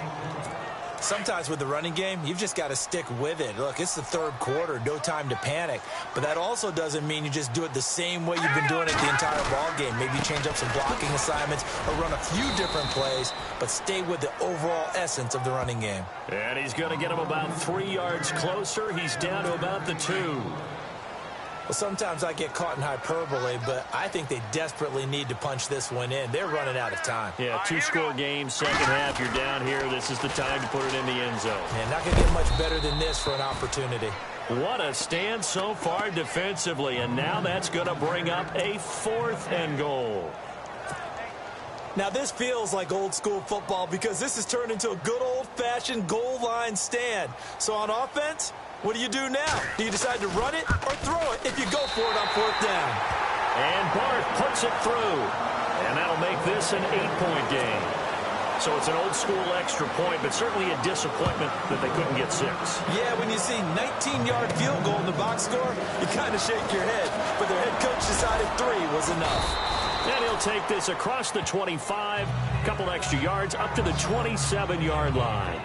Sometimes with the running game, you've just got to stick with it. Look, it's the third quarter, no time to panic. But that also doesn't mean you just do it the same way you've been doing it the entire ball game. Maybe change up some blocking assignments or run a few different plays, but stay with the overall essence of the running game. And he's going to get him about 3 yards closer. He's down to about the 2. Well, sometimes I get caught in hyperbole, but I think they desperately need to punch this one in. They're running out of time. Yeah, 2-score game, second half, you're down here. This is the time to put it in the end zone. Yeah, not going to get much better than this for an opportunity. What a stand so far defensively, and now that's going to bring up a 4th and goal. Now, this feels like old-school football because this has turned into a good old-fashioned goal line stand. So on offense, what do you do now? Do you decide to run it or throw it if you go for it on 4th down? And Barth puts it through. And that'll make this an 8-point game. So it's an old-school extra point, but certainly a disappointment that they couldn't get 6. Yeah, when you see 19-yard field goal in the box score, you kind of shake your head. But their head coach decided 3 was enough. And he'll take this across the 25, a couple extra yards, up to the 27-yard line.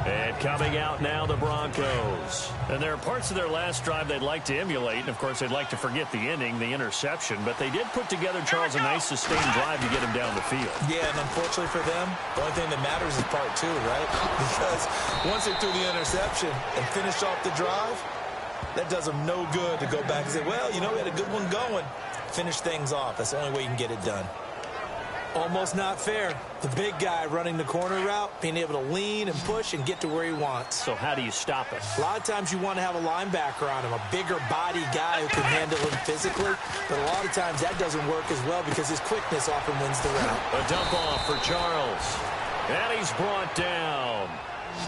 And coming out now, the Broncos. And there are parts of their last drive they'd like to emulate. And, of course, they'd like to forget the inning, the interception. But they did put together, Charles, a nice sustained drive to get him down the field. Yeah, and unfortunately for them, the only thing that matters is part 2, right? Because once they threw the interception and finished off the drive, that does them no good to go back and say, well, you know, we had a good one going. Finish things off. That's the only way you can get it done. Almost not fair. The big guy running the corner route, being able to lean and push and get to where he wants. So how do you stop it? A lot of times you want to have a linebacker on him, a bigger body guy who can handle him physically. But a lot of times that doesn't work as well because his quickness often wins the route. A dump off for Charles. And he's brought down.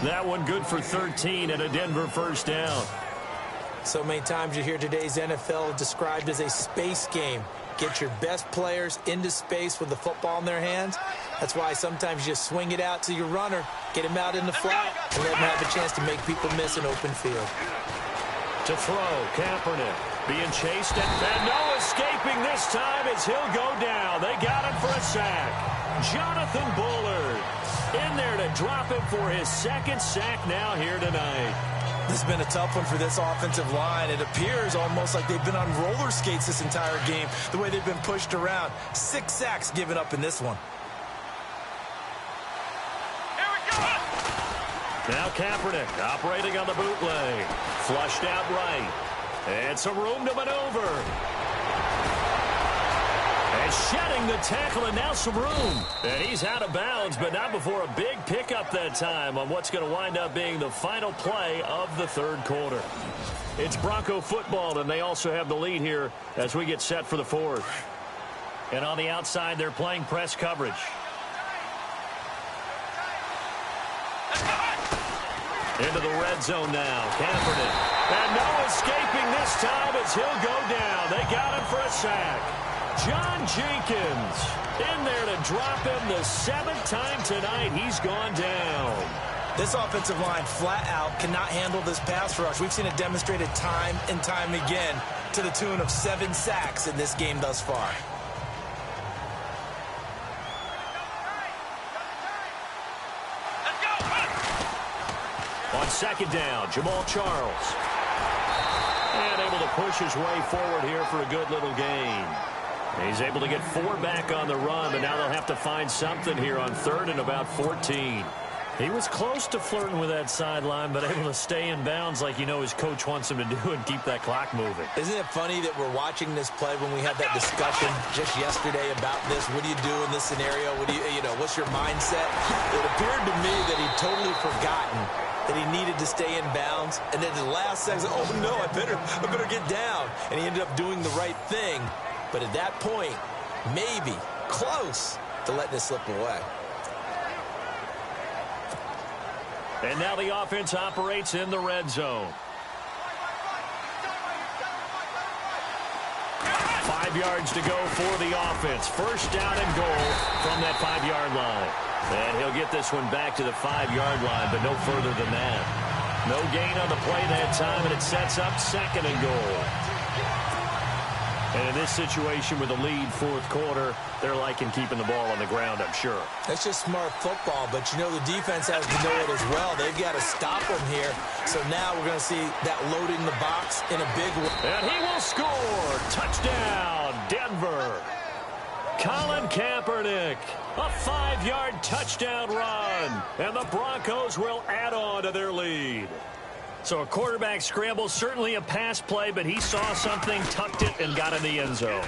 That one good for 13 and a Denver first down. So many times you hear today's NFL described as a space game. Get your best players into space with the football in their hands. That's why sometimes you just swing it out to your runner, get him out in the flat, and let him have a chance to make people miss an open field. To throw, Kaepernick being chased, and no escaping this time as he'll go down. They got him for a sack. Jonathan Bullard in there to drop him for his 2nd sack now here tonight. This has been a tough one for this offensive line. It appears almost like they've been on roller skates this entire game, the way they've been pushed around. 6 sacks given up in this one. Here we go. Now Kaepernick operating on the bootleg. Flushed out right. And some room to maneuver. And shedding the tackle, and now some room. And he's out of bounds, but not before a big pickup that time on what's going to wind up being the final play of the 3rd quarter. It's Bronco football, and they also have the lead here as we get set for the 4th. And on the outside, they're playing press coverage. Into the red zone now. Kaepernick. And no escaping this time as he'll go down. They got him for a sack. John Jenkins in there to drop him the 7th time tonight. He's gone down. This offensive line flat out cannot handle this pass rush. We've seen it demonstrated time and time again to the tune of 7 sacks in this game thus far. On second down, Jamal Charles. And able to push his way forward here for a good little gain. He's able to get 4 back on the run, but now they'll have to find something here on 3rd and about 14. He was close to flirting with that sideline, but able to stay in bounds like you know his coach wants him to do and keep that clock moving. Isn't it funny that we're watching this play when we had that discussion just yesterday about this? What do you do in this scenario? What do you know, what's your mindset? It appeared to me that he'd totally forgotten that he needed to stay in bounds, and then the last second, oh no, I better get down. And he ended up doing the right thing. But at that point, maybe close to letting it slip away. And now the offense operates in the red zone. 5 yards to go for the offense. First down and goal from that 5-yard line. And he'll get this one back to the 5-yard line, but no further than that. No gain on the play that time, and it sets up 2nd and goal. And in this situation with a lead 4th quarter, they're liking keeping the ball on the ground, I'm sure. That's just smart football, but you know the defense has to know it as well. They've got to stop them here. So now we're going to see that loading the box in a big way. And he will score. Touchdown, Denver. Colin Kaepernick, a 5-yard touchdown run. And the Broncos will add on to their lead. So a quarterback scramble, certainly a pass play, but he saw something, tucked it, and got in the end zone.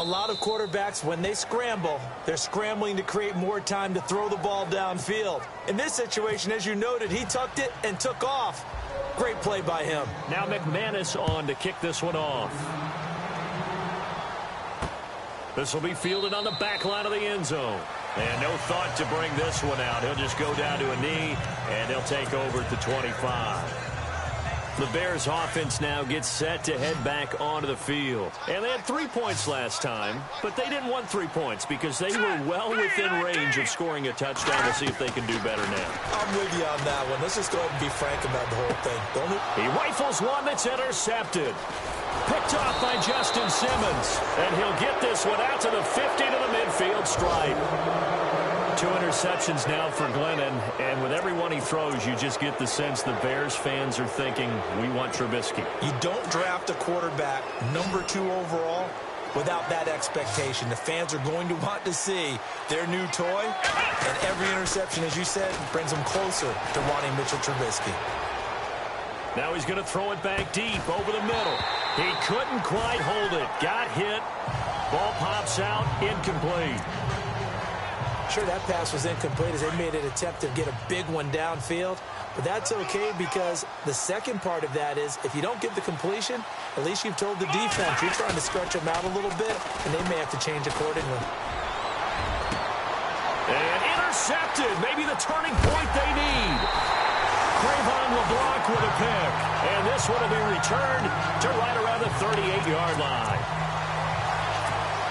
A lot of quarterbacks, when they scramble, they're scrambling to create more time to throw the ball downfield. In this situation, as you noted, he tucked it and took off. Great play by him. Now McManus on to kick this one off. This will be fielded on the back line of the end zone. And no thought to bring this one out. He'll just go down to a knee, and they'll take over at the 25. The Bears offense now gets set to head back onto the field. And they had 3 points last time, but they didn't want 3 points because they were well within range of scoring a touchdown. We'll see if they can do better now. I'm with you on that one. Let's just go ahead and be frank about the whole thing. He rifles one that's intercepted. Picked off by Justin Simmons. And he'll get this one out to the 50 to the midfield stripe. 2 interceptions now for Glennon, and with every one he throws, you just get the sense the Bears fans are thinking, we want Trubisky. You don't draft a quarterback number 2 overall without that expectation. The fans are going to want to see their new toy, and every interception, as you said, brings them closer to wanting Mitchell Trubisky. Now he's going to throw it back deep over the middle. He couldn't quite hold it. Got hit. Ball pops out. Incomplete. Sure, that pass was incomplete as they made an attempt to get a big one downfield. But that's okay because the second part of that is if you don't get the completion, at least you've told the defense you're trying to stretch them out a little bit, and they may have to change accordingly. And intercepted. Maybe the turning point they need. Trayvon LeBlanc with a pick. And this one will be returned to right around the 38-yard line.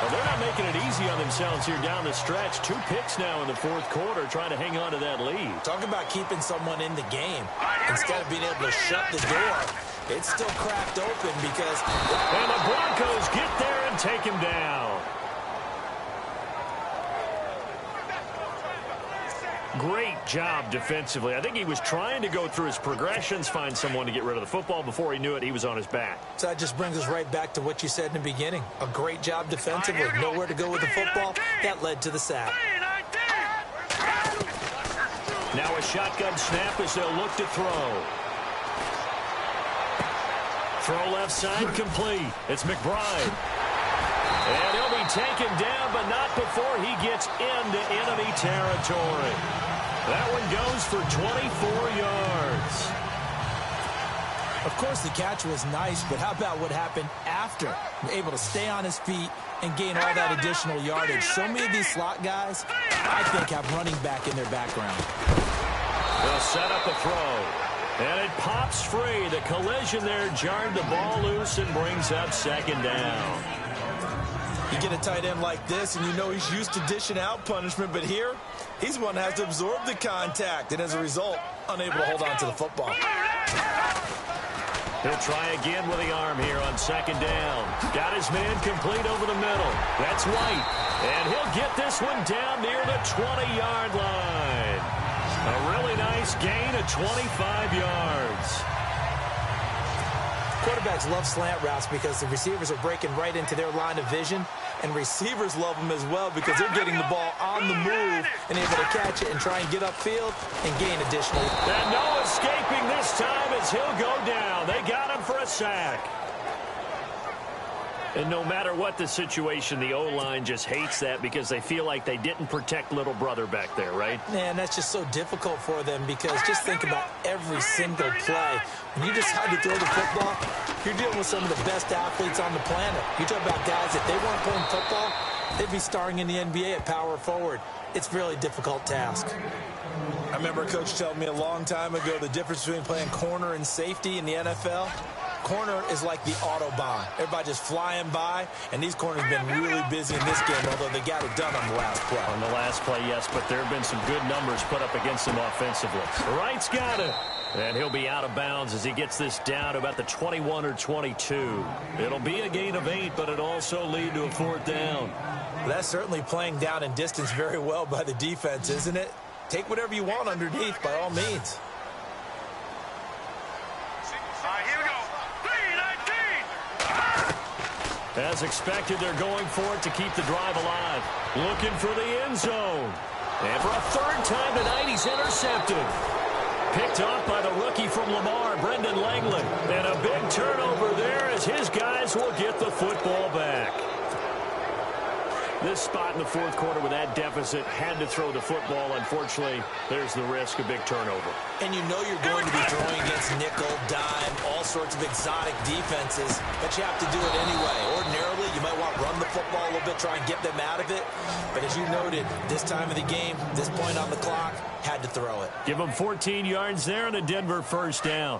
Well, they're not making it easy on themselves here down the stretch. 2 picks now in the 4th quarter, trying to hang on to that lead. Talk about keeping someone in the game. Instead of being able to shut the door, it's still cracked open because... And the Broncos get there and take him down. Great job defensively. I think he was trying to go through his progressions, find someone to get rid of the football. Before he knew it, he was on his back. So that just brings us right back to what you said in the beginning. A great job defensively. Nowhere to go with the football. That led to the sack. Now a shotgun snap as they'll look to throw. Throw left side complete. It's McBride. And he'll be taken down, but not before he gets into enemy territory. That one goes for 24 yards. Of course, the catch was nice, but how about what happened after? Able to stay on his feet and gain all that additional yardage. So many of these slot guys, I think, have running back in their background. They'll set up a throw. And it pops free. The collision there jarred the ball loose and brings up second down. You get a tight end like this, and you know he's used to dishing out punishment, but here, he's the one that has to absorb the contact, and as a result, unable to hold on to the football. He'll try again with the arm here on second down. Got his man complete over the middle. That's White. And he'll get this one down near the 20-yard line. A really nice gain of 25 yards. Quarterbacks love slant routes because the receivers are breaking right into their line of vision, and receivers love them as well because they're getting the ball on the move and able to catch it and try and get upfield and gain additionally. And no escaping this time as he'll go down. They got him for a sack. And no matter what the situation, the O-line just hates that because they feel like they didn't protect little brother back there, right? Man, that's just so difficult for them because just think about every single play. When you decide to throw the football, you're dealing with some of the best athletes on the planet. You talk about guys, if they weren't playing football, they'd be starring in the NBA at power forward. It's a really difficult task. I remember a coach telling me a long time ago the difference between playing corner and safety in the NFL. Corner is like the Autobahn. Everybody just flying by, and these corners have been really busy in this game, although they got it done on the last play. On the last play, yes, but there have been some good numbers put up against him offensively. Wright's got it. And he'll be out of bounds as he gets this down to about the 21 or 22. It'll be a gain of 8, but it'll also lead to a fourth down. Well, that's certainly playing down in distance very well by the defense, isn't it? Take whatever you want underneath, by all means. As expected, they're going for it to keep the drive alive. Looking for the end zone. And for a third time tonight, he's intercepted. Picked off by the rookie from Lamar, Brendan Langley. And a big turnover there as his guys will get the football back. This spot in the fourth quarter with that deficit, had to throw the football. Unfortunately, there's the risk of big turnover. And you know you're going to be throwing against nickel, dime, all sorts of exotic defenses, but you have to do it anyway. Ordinarily, you might want to run the football a little bit, try and get them out of it. But as you noted, this time of the game, this point on the clock, had to throw it. Give them 14 yards there and a Denver first down.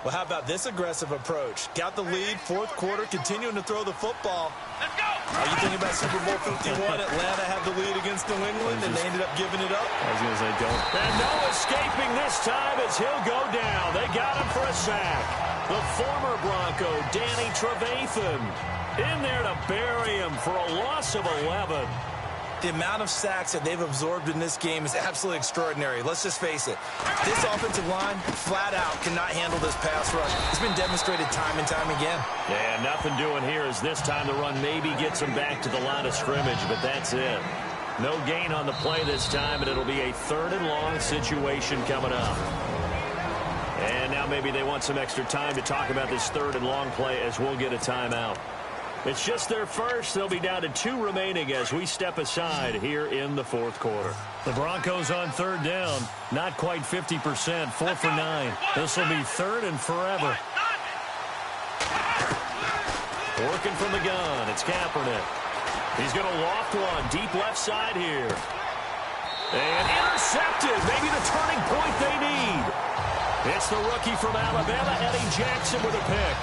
Well, how about this aggressive approach? Got the lead, fourth quarter, continuing to throw the football. Let's go! You think about Super Bowl 51, Atlanta had the lead against New England, and they ended up giving it up? I was going to say don't. And no escaping this time as he'll go down. They got him for a sack. The former Bronco, Danny Trevathan, in there to bury him for a loss of 11. The amount of sacks that they've absorbed in this game is absolutely extraordinary. Let's just face it. This offensive line, flat out, cannot handle this pass rush. It's been demonstrated time and time again. Yeah, nothing doing here as this time the run maybe gets them back to the line of scrimmage, but that's it. No gain on the play this time, and it'll be a third and long situation coming up. And now maybe they want some extra time to talk about this third and long play as we'll get a timeout. It's just their first. They'll be down to 2 remaining as we step aside here in the fourth quarter. The Broncos on third down. Not quite 50%. 4 for 9. This will be third and forever. Working from the gun. It's Kaepernick. He's going to loft one. Deep left side here. And intercepted. Maybe the turning point they need. It's the rookie from Alabama, Eddie Jackson, with a pick.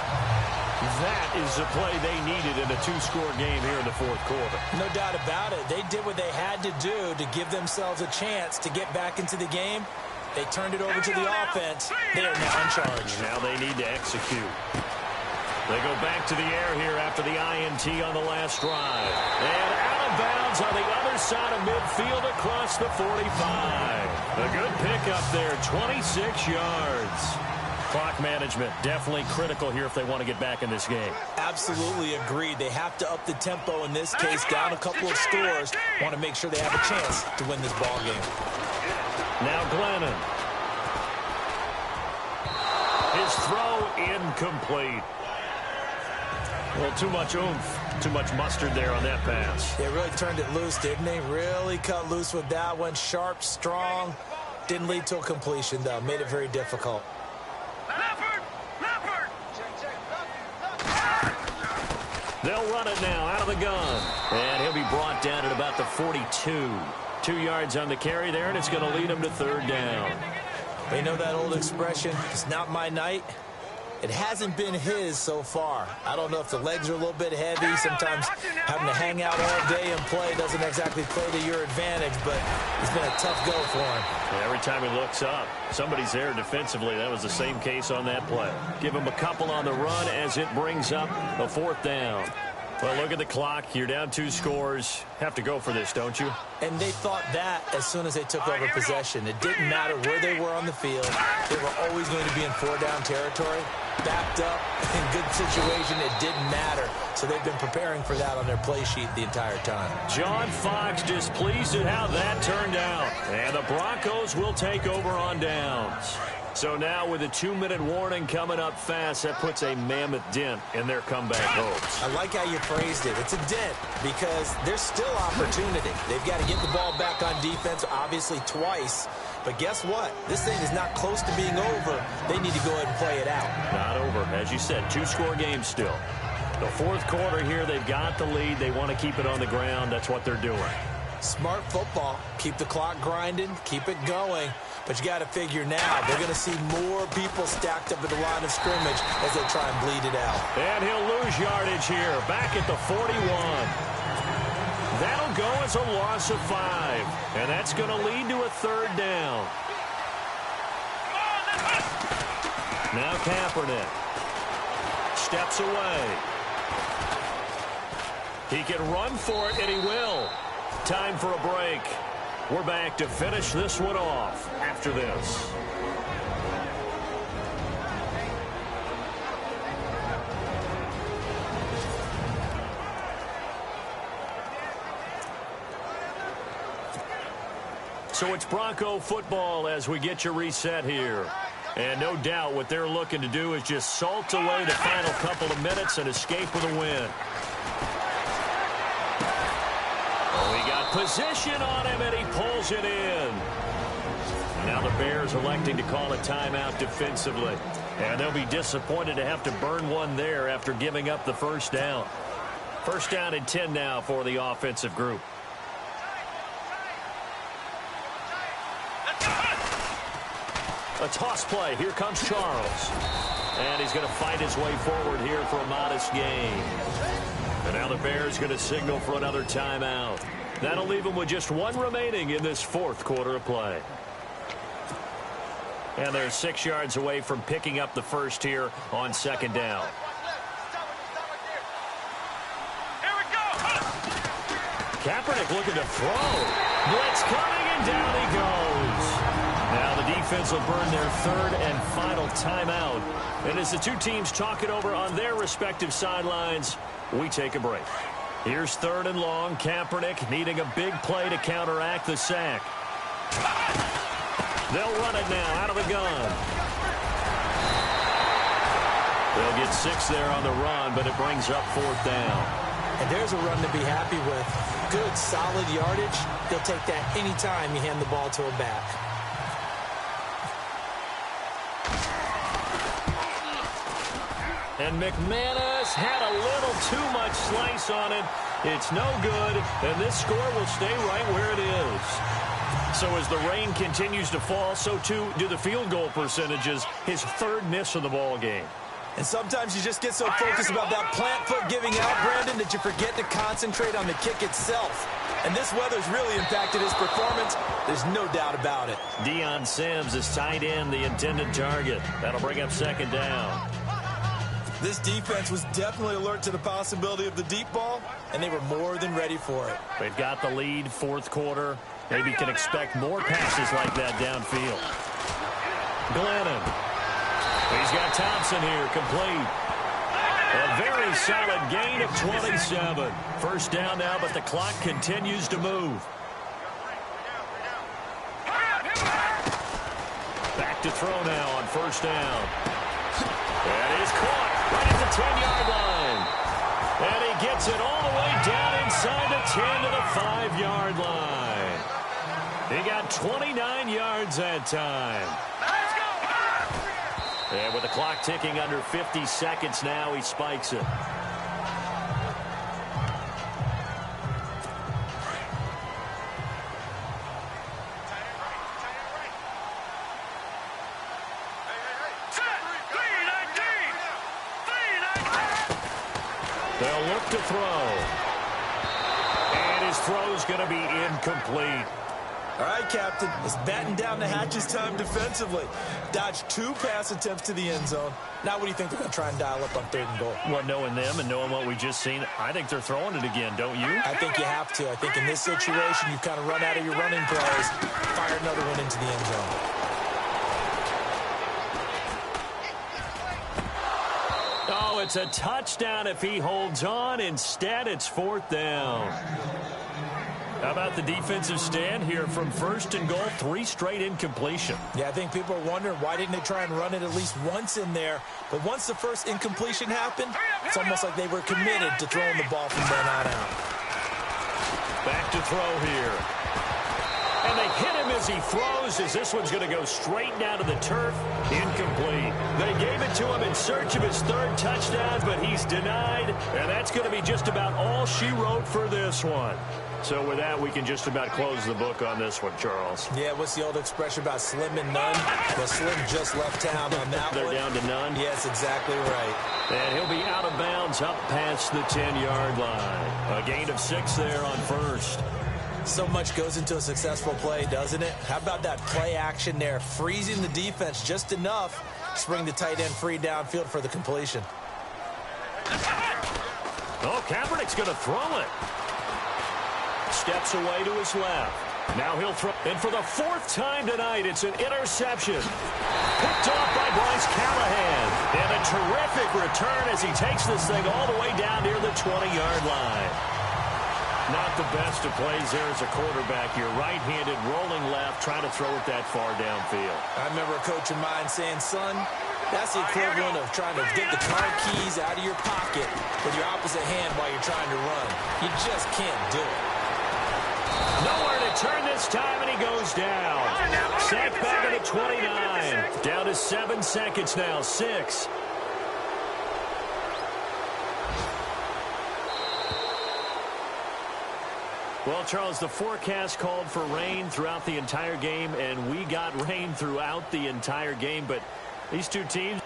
That is the play they needed in a 2-score game here in the fourth quarter. No doubt about it. They did what they had to do to give themselves a chance to get back into the game. They turned it over to the offense. They are now in charge. Now they need to execute. They go back to the air here after the INT on the last drive. And out of bounds on the other side of midfield across the 45. A good pickup there, 26 yards. Clock management, definitely critical here if they want to get back in this game. Absolutely agreed. They have to up the tempo in this case, down a couple of scores. Want to make sure they have a chance to win this ball game. Now Glennon. His throw incomplete. Well, too much oomph, too much mustard there on that pass. They really turned it loose, didn't they? Really cut loose with that one. Sharp, strong. Didn't lead to a completion, though. Made it very difficult. They'll run it now out of the gun. And he'll be brought down at about the 42. 2 yards on the carry there, and it's going to lead him to third down. They know that old expression, it's not my night. It hasn't been his so far. I don't know if the legs are a little bit heavy. Sometimes having to hang out all day and play doesn't exactly play to your advantage, but it's been a tough go for him. Yeah, every time he looks up, somebody's there defensively. That was the same case on that play. Give him a couple on the run as it brings up a 4th down. Well, look at the clock. You're down 2 scores. Have to go for this, don't you? And they thought that as soon as they took over possession. It didn't matter where they were on the field. They were always going to be in 4-down territory. Backed up, in good situation, it didn't matter. So they've been preparing for that on their play sheet the entire time. John Fox displeased at how that turned out. And the Broncos will take over on downs. So now with a 2-minute warning coming up fast, that puts a mammoth dent in their comeback hopes. I like how you phrased it. It's a dent because there's still opportunity. They've got to get the ball back on defense, obviously twice. But guess what? This thing is not close to being over. They need to go ahead and play it out. Not over. As you said, 2-score game still. The 4th quarter here, they've got the lead. They want to keep it on the ground. That's what they're doing. Smart football. Keep the clock grinding. Keep it going. But you got to figure now, they're going to see more people stacked up at the line of scrimmage as they try and bleed it out. And he'll lose yardage here, back at the 41. That'll go as a loss of 5. And that's going to lead to a 3rd down. Now Kaepernick steps away. He can run for it, and he will. Time for a break. We're back to finish this one off after this. So it's Bronco football as we get you reset here. And no doubt what they're looking to do is just salt away the final couple of minutes and escape with a win. We got position on him, and he pulls it in. Now the Bears electing to call a timeout defensively. And they'll be disappointed to have to burn one there after giving up the 1st down. 1st down and 10 now for the offensive group. A toss play. Here comes Charles. And he's going to fight his way forward here for a modest gain. And now the Bears going to signal for another timeout. That'll leave them with just 1 remaining in this 4th quarter of play. And they're 6 yards away from picking up the 1st here on 2nd down. Here we go. Kaepernick looking to throw. Blitz coming, and down he goes. Now the defense will burn their 3rd and final timeout. And as the 2 teams talk it over on their respective sidelines, we take a break. Here's 3rd and long. Kaepernick needing a big play to counteract the sack. They'll run it now out of the gun. They'll get 6 there on the run, but it brings up 4th down. And there's a run to be happy with. Good, solid yardage. They'll take that anytime you hand the ball to a back. And McManus had a little too much slice on it. It's no good, and this score will stay right where it is. So as the rain continues to fall, so too do the field goal percentages. His 3rd miss of the ball game. And sometimes you just get so focused about that plant foot giving out, Brandon, that you forget to concentrate on the kick itself. And this weather's really impacted his performance. There's no doubt about it. Deion Sims is tight end, the intended target. That'll bring up 2nd down. This defense was definitely alert to the possibility of the deep ball, and they were more than ready for it. They've got the lead, 4th quarter. Maybe can expect more passes like that downfield. Glennon. He's got Thompson here, complete. A very solid gain of 27. 1st down now, but the clock continues to move. Back to throw now on 1st down. And he's caught right at the 10-yard line. And he gets it all the way down inside the 10 to the 5-yard line. He got 29 yards that time. And with the clock ticking under 50 seconds now, he spikes it. They'll look to throw. And his throw's going to be incomplete. All right, Captain, it's batten down the hatches time defensively. Dodged 2 pass attempts to the end zone. Now what do you think they're going to try and dial up on 3rd and goal? Well, knowing them and knowing what we just seen, I think they're throwing it again, don't you? I think you have to. I think in this situation, you've kind of run out of your running plays. Fire another one into the end zone. Oh, it's a touchdown if he holds on. Instead, it's 4th down. How about the defensive stand here from 1st and goal? 3 straight incompletion. Yeah, I think people are wondering why didn't they try and run it at least once in there. But once the first incompletion happened, it's almost like they were committed to throwing the ball from then on out. Back to throw here. And they hit him as he throws, as this one's going to go straight down to the turf. Incomplete. They gave it to him in search of his 3rd touchdown, but he's denied. And that's going to be just about all she wrote for this one. So with that, we can just about close the book on this one, Charles. Yeah, what's the old expression about slim and none? Well, Slim just left town on that They're one. down to none. Yes, exactly right. And he'll be out of bounds up past the 10-yard line. A gain of 6 there on 1st. So much goes into a successful play, doesn't it? How about that play action there? Freezing the defense just enough to bring the tight end free downfield for the completion. Oh, Kaepernick's going to throw it. Steps away to his left. Now he'll throw. And for the 4th time tonight, it's an interception. Picked off by Bryce Callahan. And a terrific return as he takes this thing all the way down near the 20-yard line. Not the best of plays there as a quarterback. You're right-handed, rolling left, trying to throw it that far downfield. I remember a coach of mine saying, son, that's the equivalent of trying to get the car keys out of your pocket with your opposite hand while you're trying to run. You just can't do it. Nowhere to turn this time, and he goes down. Sacked back at the 29. Down to 7 seconds now. 6. Well, Charles, the forecast called for rain throughout the entire game, and we got rain throughout the entire game. But these two teams...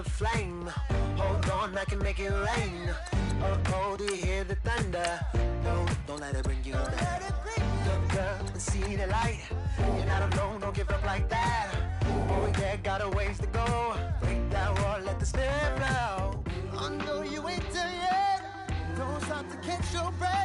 Flame, hold on, I can make it rain. Oh, do you hear the thunder? No, don't let it bring you down. Look up and see the light. You're not alone, don't give up like that. Oh yeah, got a ways to go. Break that wall, let the spirit flow. I know you ain't done yet. Don't stop to catch your breath.